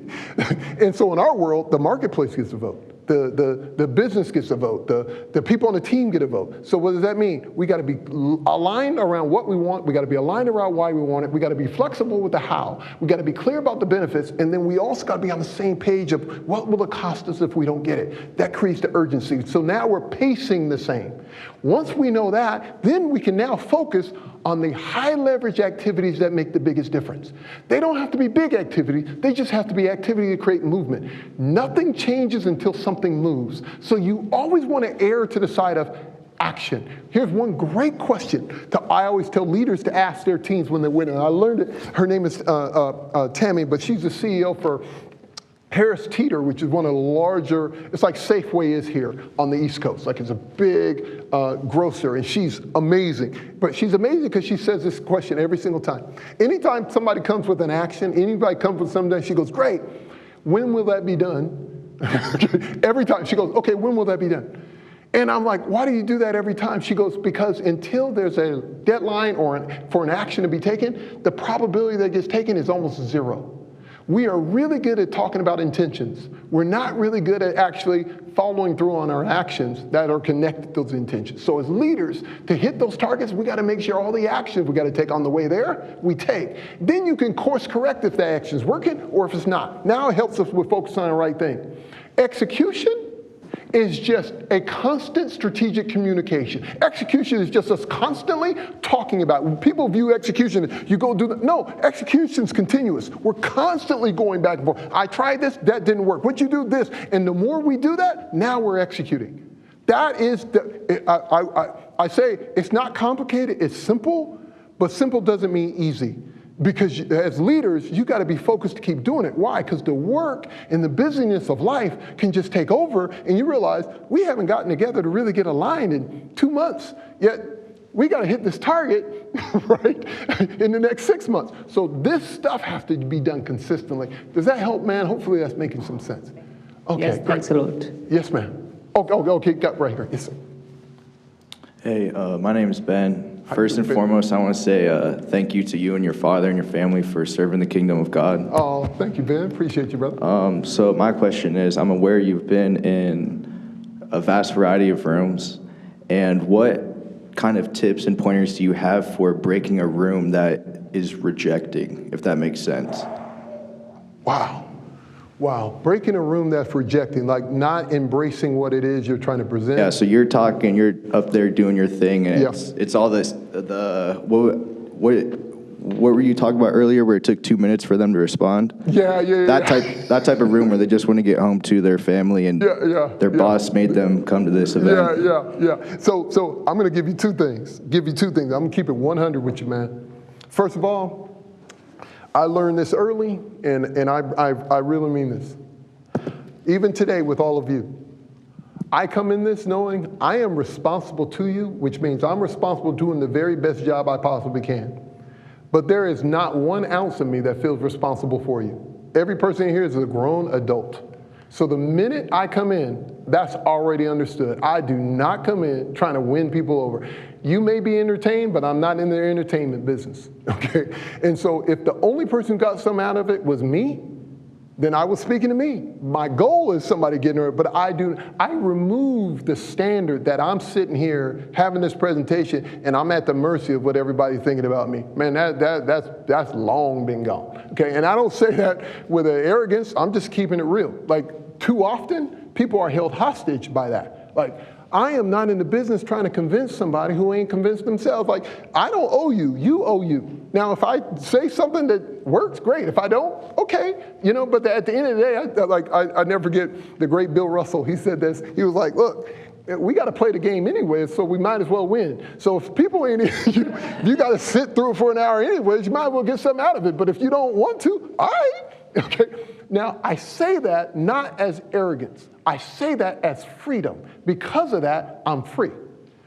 And so in our world, the marketplace gets a vote. The business gets a vote. The people on the team get a vote. So what does that mean? We got to be aligned around what we want. We got to be aligned around why we want it. We got to be flexible with the how. We got to be clear about the benefits. And then we also got to be on the same page of what will it cost us if we don't get it. That creates the urgency. So now we're pacing the same. Once we know that, then we can now focus on the high leverage activities that make the biggest difference. They don't have to be big activities, they just have to be activity to create movement. Nothing changes until something moves. So you always want to err to the side of action. Here's one great question I always tell leaders to ask their teams when they're winning. I learned it, her name is Tammy, but she's the CEO for Harris Teeter, which is one of the larger, it's like Safeway is here on the East Coast. Like it's a big grocer, and she's amazing. But she's amazing because she says this question every single time. Anytime somebody comes with an action, anybody comes with something, she goes, great, when will that be done? Every time she goes, okay, when will that be done? And I'm like, why do you do that every time? She goes, because until there's a deadline or for an action to be taken, the probability that it gets taken is almost zero. We are really good at talking about intentions. We're not really good at actually following through on our actions that are connected to those intentions. So as leaders, to hit those targets, we got to make sure all the actions we got to take on the way there, we take. Then you can course correct if the action's working or if it's not. Now it helps us with focusing on the right thing. Execution is just a constant strategic communication. Execution is just us constantly talking about. When people view execution, you go do that. No, execution's continuous. We're constantly going back and forth. I tried this, that didn't work. What'd you do? This. And the more we do that, now we're executing. That is, I say it's not complicated, it's simple, but simple doesn't mean easy. Because as leaders, you got to be focused to keep doing it. Why? Because the work and the busyness of life can just take over, and you realize we haven't gotten together to really get aligned in 2 months. Yet we got to hit this target, right, in the next 6 months. So this stuff has to be done consistently. Does that help, man? Hopefully that's making some sense. Okay, Yes, great. thanks a lot. Yes, ma'am. Okay, got right here. Yes, sir. Hey, my name is Ben. First and foremost, I want to say thank you to you and your father and your family for serving the kingdom of God. Oh, thank you, Ben. Appreciate you, brother. So my question is, I'm aware you've been in a vast variety of rooms, and what kind of tips and pointers do you have for breaking a room that is rejecting, if that makes sense? Wow, breaking a room that's rejecting, like not embracing what it is you're trying to present. Yeah, so you're talking, you're up there doing your thing, and Yeah. it's all this, what were you talking about earlier where it took 2 minutes for them to respond? Yeah. That type of room where they just want to get home to their family and their boss made them come to this event. Yeah. So I'm going to give you two things. I'm going to keep it 100 with you, man. First of all, I learned this early, and I really mean this. Even today with all of you, I come in this knowing I am responsible to you, which means I'm responsible doing the very best job I possibly can. But there is not 1 ounce of me that feels responsible for you. Every person here is a grown adult. So the minute I come in, that's already understood. I do not come in trying to win people over. You may be entertained, but I'm not in the entertainment business, okay? And so if the only person who got something out of it was me, then I was speaking to me. My goal is somebody getting hurt, but I remove the standard that I'm sitting here having this presentation and I'm at the mercy of what everybody's thinking about me. Man, that's long been gone, okay? And I don't say that with an arrogance, I'm just keeping it real. Like, too often, people are held hostage by that. Like, I am not in the business trying to convince somebody who ain't convinced themselves. Like, I don't owe you, you owe you. Now, if I say something that works, great. If I don't, okay. You know, but at the end of the day, I never forget the great Bill Russell. He said this. He was like, look, we got to play the game anyway, so we might as well win. So if people ain't, you got to sit through it for an hour anyways, you might as well get something out of it. But if you don't want to, all right, okay. Now, I say that not as arrogance. I say that as freedom. Because of that, I'm free.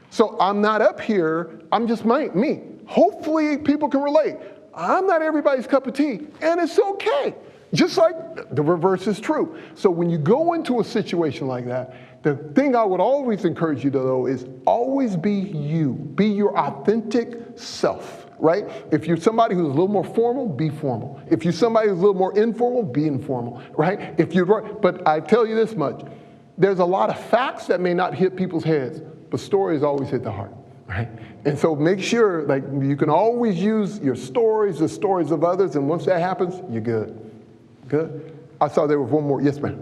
So I'm not up here, I'm just me. Hopefully people can relate. I'm not everybody's cup of tea, and it's okay. Just like the reverse is true. So when you go into a situation like that, the thing I would always encourage you to, though, is always be you. Be your authentic self. right? If you're somebody who's a little more formal, be formal. If you're somebody who's a little more informal, be informal, right? But I tell you this much, there's a lot of facts that may not hit people's heads, but stories always hit the heart, right? And so make sure, like, you can always use your stories, the stories of others, and once that happens, you're good. Good? I saw there was one more. Yes, ma'am.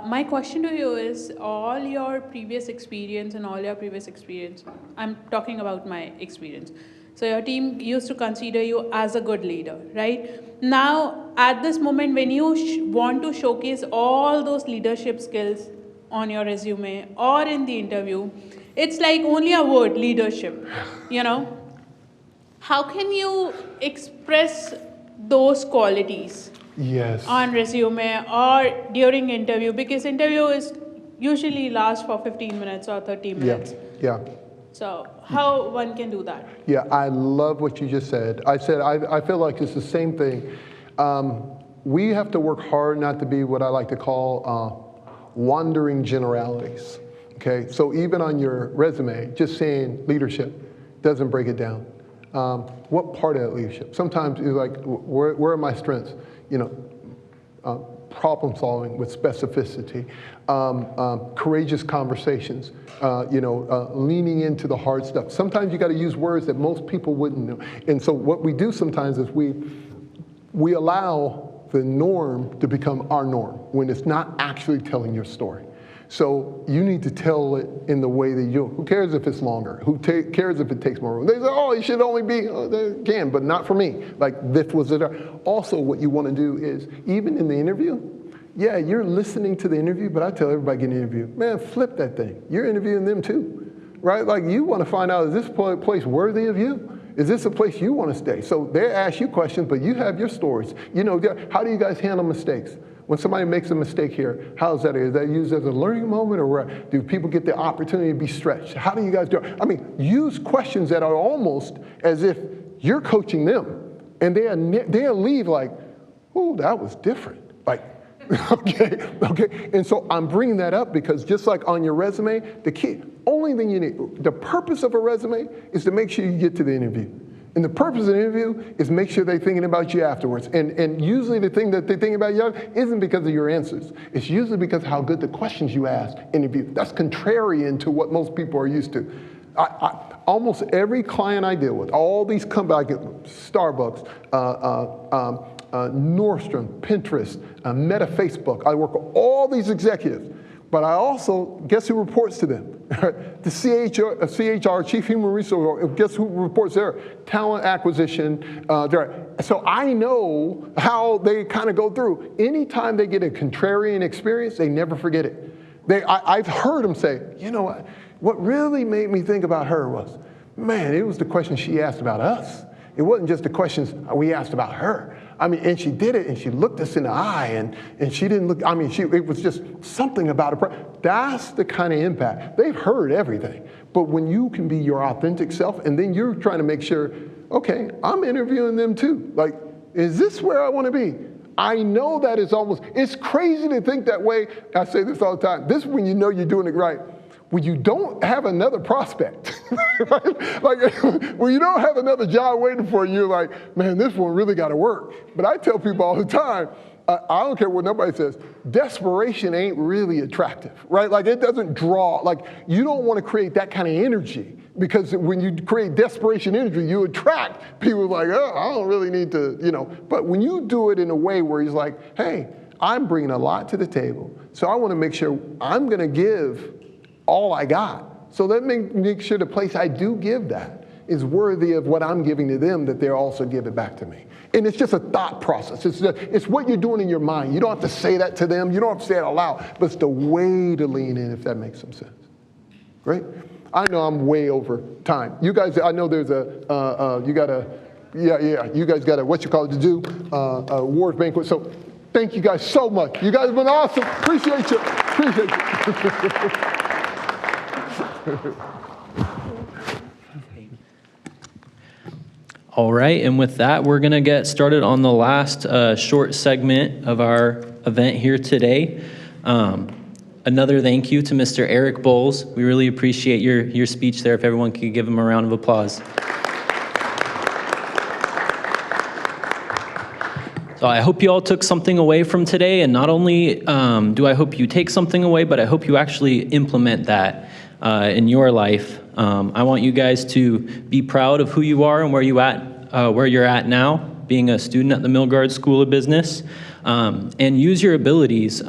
My question to you is, I'm talking about my experience. So your team used to consider you as a good leader, right? Now, at this moment, when you want to showcase all those leadership skills on your resume or in the interview, it's like only a word, leadership, you know? How can you express those qualities? Yes. On resume or during interview, because interview is usually lasts for 15 minutes or 30 minutes. Yeah. So how one can do that? Yeah, I love what you just said. I feel like it's the same thing. We have to work hard not to be what I like to call wandering generalities. Okay, so even on your resume, just saying leadership doesn't break it down. What part of that leadership? Sometimes it's like, where are my strengths? You know, problem solving with specificity, courageous conversations, leaning into the hard stuff. Sometimes you got to use words that most people wouldn't know. And so what we do sometimes is we allow the norm to become our norm when it's not actually telling your story. So you need to tell it in the way that who cares if it's longer? Who cares if it takes more room? They say, oh, it should only be, they can, but not for me. Like, this was it. Also, what you want to do is, even in the interview, yeah, you're listening to the interview, but I tell everybody getting an interview, man, flip that thing. You're interviewing them too, right? Like, you want to find out, is this place worthy of you? Is this a place you want to stay? So they ask you questions, but you have your stories. You know, how do you guys handle mistakes? When somebody makes a mistake here, how is that? Is that used as a learning moment, or do people get the opportunity to be stretched? How do you guys do it? I mean, use questions that are almost as if you're coaching them, and they'll leave like, oh, that was different. Like, okay. And so I'm bringing that up because just like on your resume, only thing you need, the purpose of a resume is to make sure you get to the interview. And the purpose of the interview is make sure they're thinking about you afterwards. And usually the thing that they think about you isn't because of your answers. It's usually because of how good the questions you ask in the interview. That's contrarian to what most people are used to. Almost every client I deal with, all these companies, Starbucks, Nordstrom, Pinterest, Meta, Facebook, I work with all these executives. But I also, guess who reports to them? The CHR, Chief Human Resource, guess who reports there? Talent acquisition. So I know how they kind of go through. Anytime they get a contrarian experience, they never forget it. I've heard them say, you know what really made me think about her was, man, it was the question she asked about us. It wasn't just the questions we asked about her. I mean, and she did it, and she looked us in the eye, and she didn't look, I mean, it was just something about her. That's the kind of impact. They've heard everything. But when you can be your authentic self, and then you're trying to make sure, okay, I'm interviewing them too. Like, is this where I want to be? I know that it's crazy to think that way. I say this all the time. This is when you know you're doing it right. When you don't have another prospect, right? Like when you don't have another job waiting for you, you're like, man, this one really got to work. But I tell people all the time, I don't care what nobody says, desperation ain't really attractive, right? Like it doesn't draw, like you don't want to create that kind of energy because when you create desperation energy, you attract people like, oh, I don't really need to, But when you do it in a way where he's like, hey, I'm bringing a lot to the table, so I want to make sure I'm going to give all I got. So let me make sure the place I do give that is worthy of what I'm giving to them, that they're also giving back to me. And it's just a thought process. It's what you're doing in your mind. You don't have to say that to them. You don't have to say it out loud. But it's the way to lean in, if that makes some sense. Great. I know I'm way over time. You guys, I know there's you guys got to do, awards banquet. So thank you guys so much. You guys have been awesome. Appreciate you. All right, and with that, we're going to get started on the last short segment of our event here today. Another thank you to Mr. Eric Bowles. We really appreciate your speech there. If everyone could give him a round of applause. So I hope you all took something away from today, and not only do I hope you take something away, but I hope you actually implement that in your life. I want you guys to be proud of who you are and where you're at now, being a student at the Milgard School of Business, and use your abilities.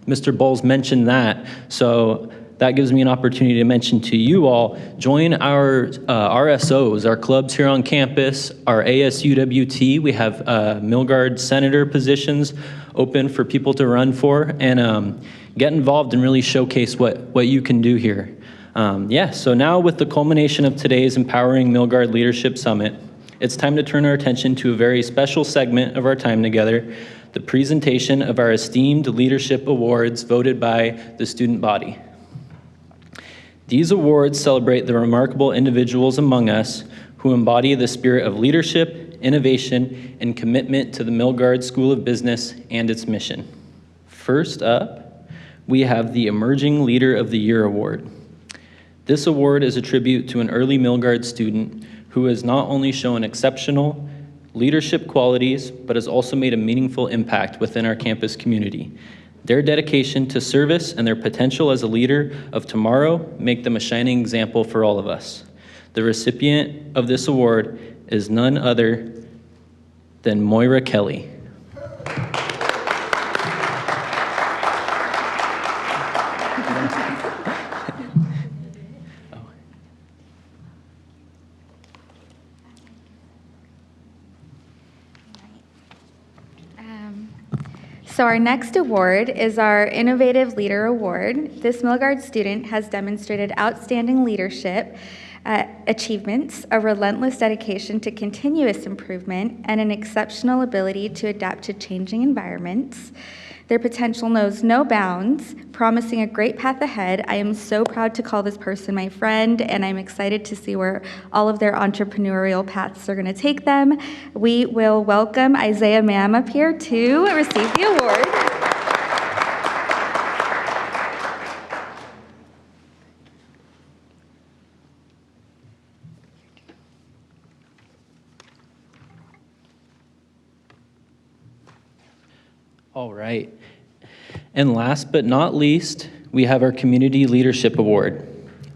Mr. Bowles mentioned that, so that gives me an opportunity to mention to you all, join our RSOs, our clubs here on campus, our ASUWT. We have Milgard Senator positions open for people to run for, and get involved and really showcase what you can do here. So now with the culmination of today's Empowering Milgard Leadership Summit, it's time to turn our attention to a very special segment of our time together, the presentation of our esteemed leadership awards voted by the student body. These awards celebrate the remarkable individuals among us who embody the spirit of leadership, innovation, and commitment to the Milgard School of Business and its mission. First up, we have the Emerging Leader of the Year Award. This award is a tribute to an early Milgard student who has not only shown exceptional leadership qualities, but has also made a meaningful impact within our campus community. Their dedication to service and their potential as a leader of tomorrow make them a shining example for all of us. The recipient of this award is none other than Moira Kelly. So our next award is our Innovative Leader Award. This Milgard student has demonstrated outstanding leadership achievements, a relentless dedication to continuous improvement, and an exceptional ability to adapt to changing environments. Their potential knows no bounds, promising a great path ahead. I am so proud to call this person my friend, and I'm excited to see where all of their entrepreneurial paths are going to take them. We will welcome Isaiah Mam up here to receive the award. All right. And last but not least, we have our Community Leadership Award.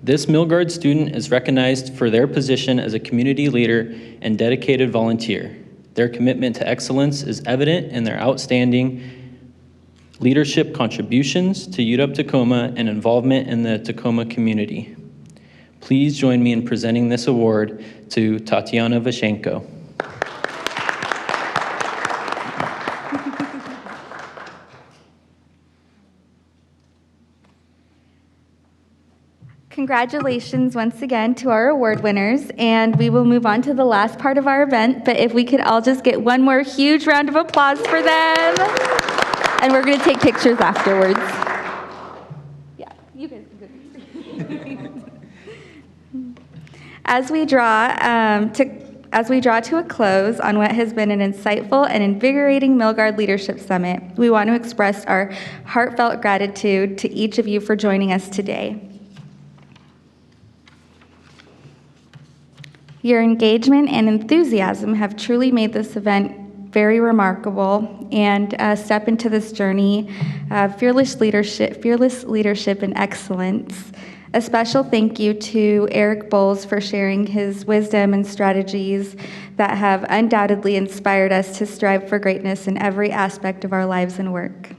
This Milgard student is recognized for their position as a community leader and dedicated volunteer. Their commitment to excellence is evident in their outstanding leadership contributions to UW-Tacoma and involvement in the Tacoma community. Please join me in presenting this award to Tatiana Vashenko. Congratulations once again to our award winners, and we will move on to the last part of our event, but if we could all just get one more huge round of applause for them, and we're going to take pictures afterwards. Yeah, you guys can go. As we draw to a close on what has been an insightful and invigorating Milgard Leadership Summit, we want to express our heartfelt gratitude to each of you for joining us today. Your engagement and enthusiasm have truly made this event very remarkable and a step into this journey of fearless leadership and excellence. A special thank you to Eric Bowles for sharing his wisdom and strategies that have undoubtedly inspired us to strive for greatness in every aspect of our lives and work.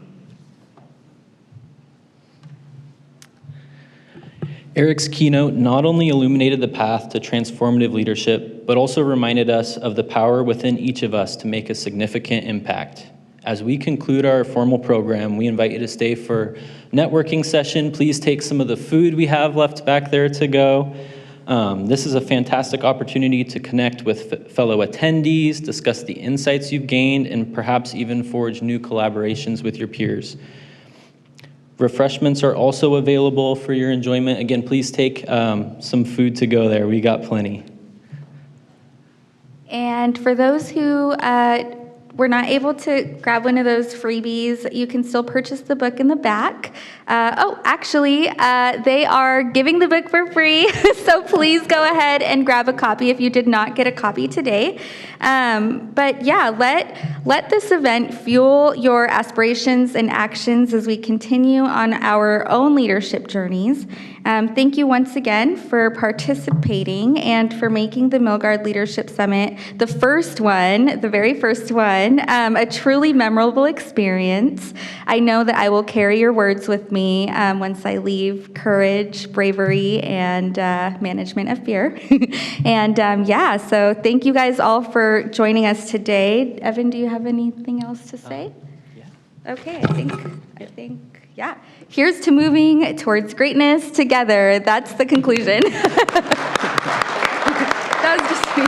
Eric's keynote not only illuminated the path to transformative leadership, but also reminded us of the power within each of us to make a significant impact. As we conclude our formal program, we invite you to stay for networking session. Please take some of the food we have left back there to go. This is a fantastic opportunity to connect with fellow attendees, discuss the insights you've gained, and perhaps even forge new collaborations with your peers. Refreshments are also available for your enjoyment. Again, please take some food to go there. We got plenty. And for those who were not able to grab one of those freebies, you can still purchase the book in the back. Actually, they are giving the book for free, so please go ahead and grab a copy if you did not get a copy today. But yeah, let this event fuel your aspirations and actions as we continue on our own leadership journeys. Thank you once again for participating and for making the Milgard Leadership Summit, the very first one, a truly memorable experience. I know that I will carry your words with me once I leave: courage, bravery, and management of fear. And so thank you guys all for joining us today. Evan, do you have anything else to say? Okay, I think, yeah. Here's to moving towards greatness together. That's the conclusion. That was just me.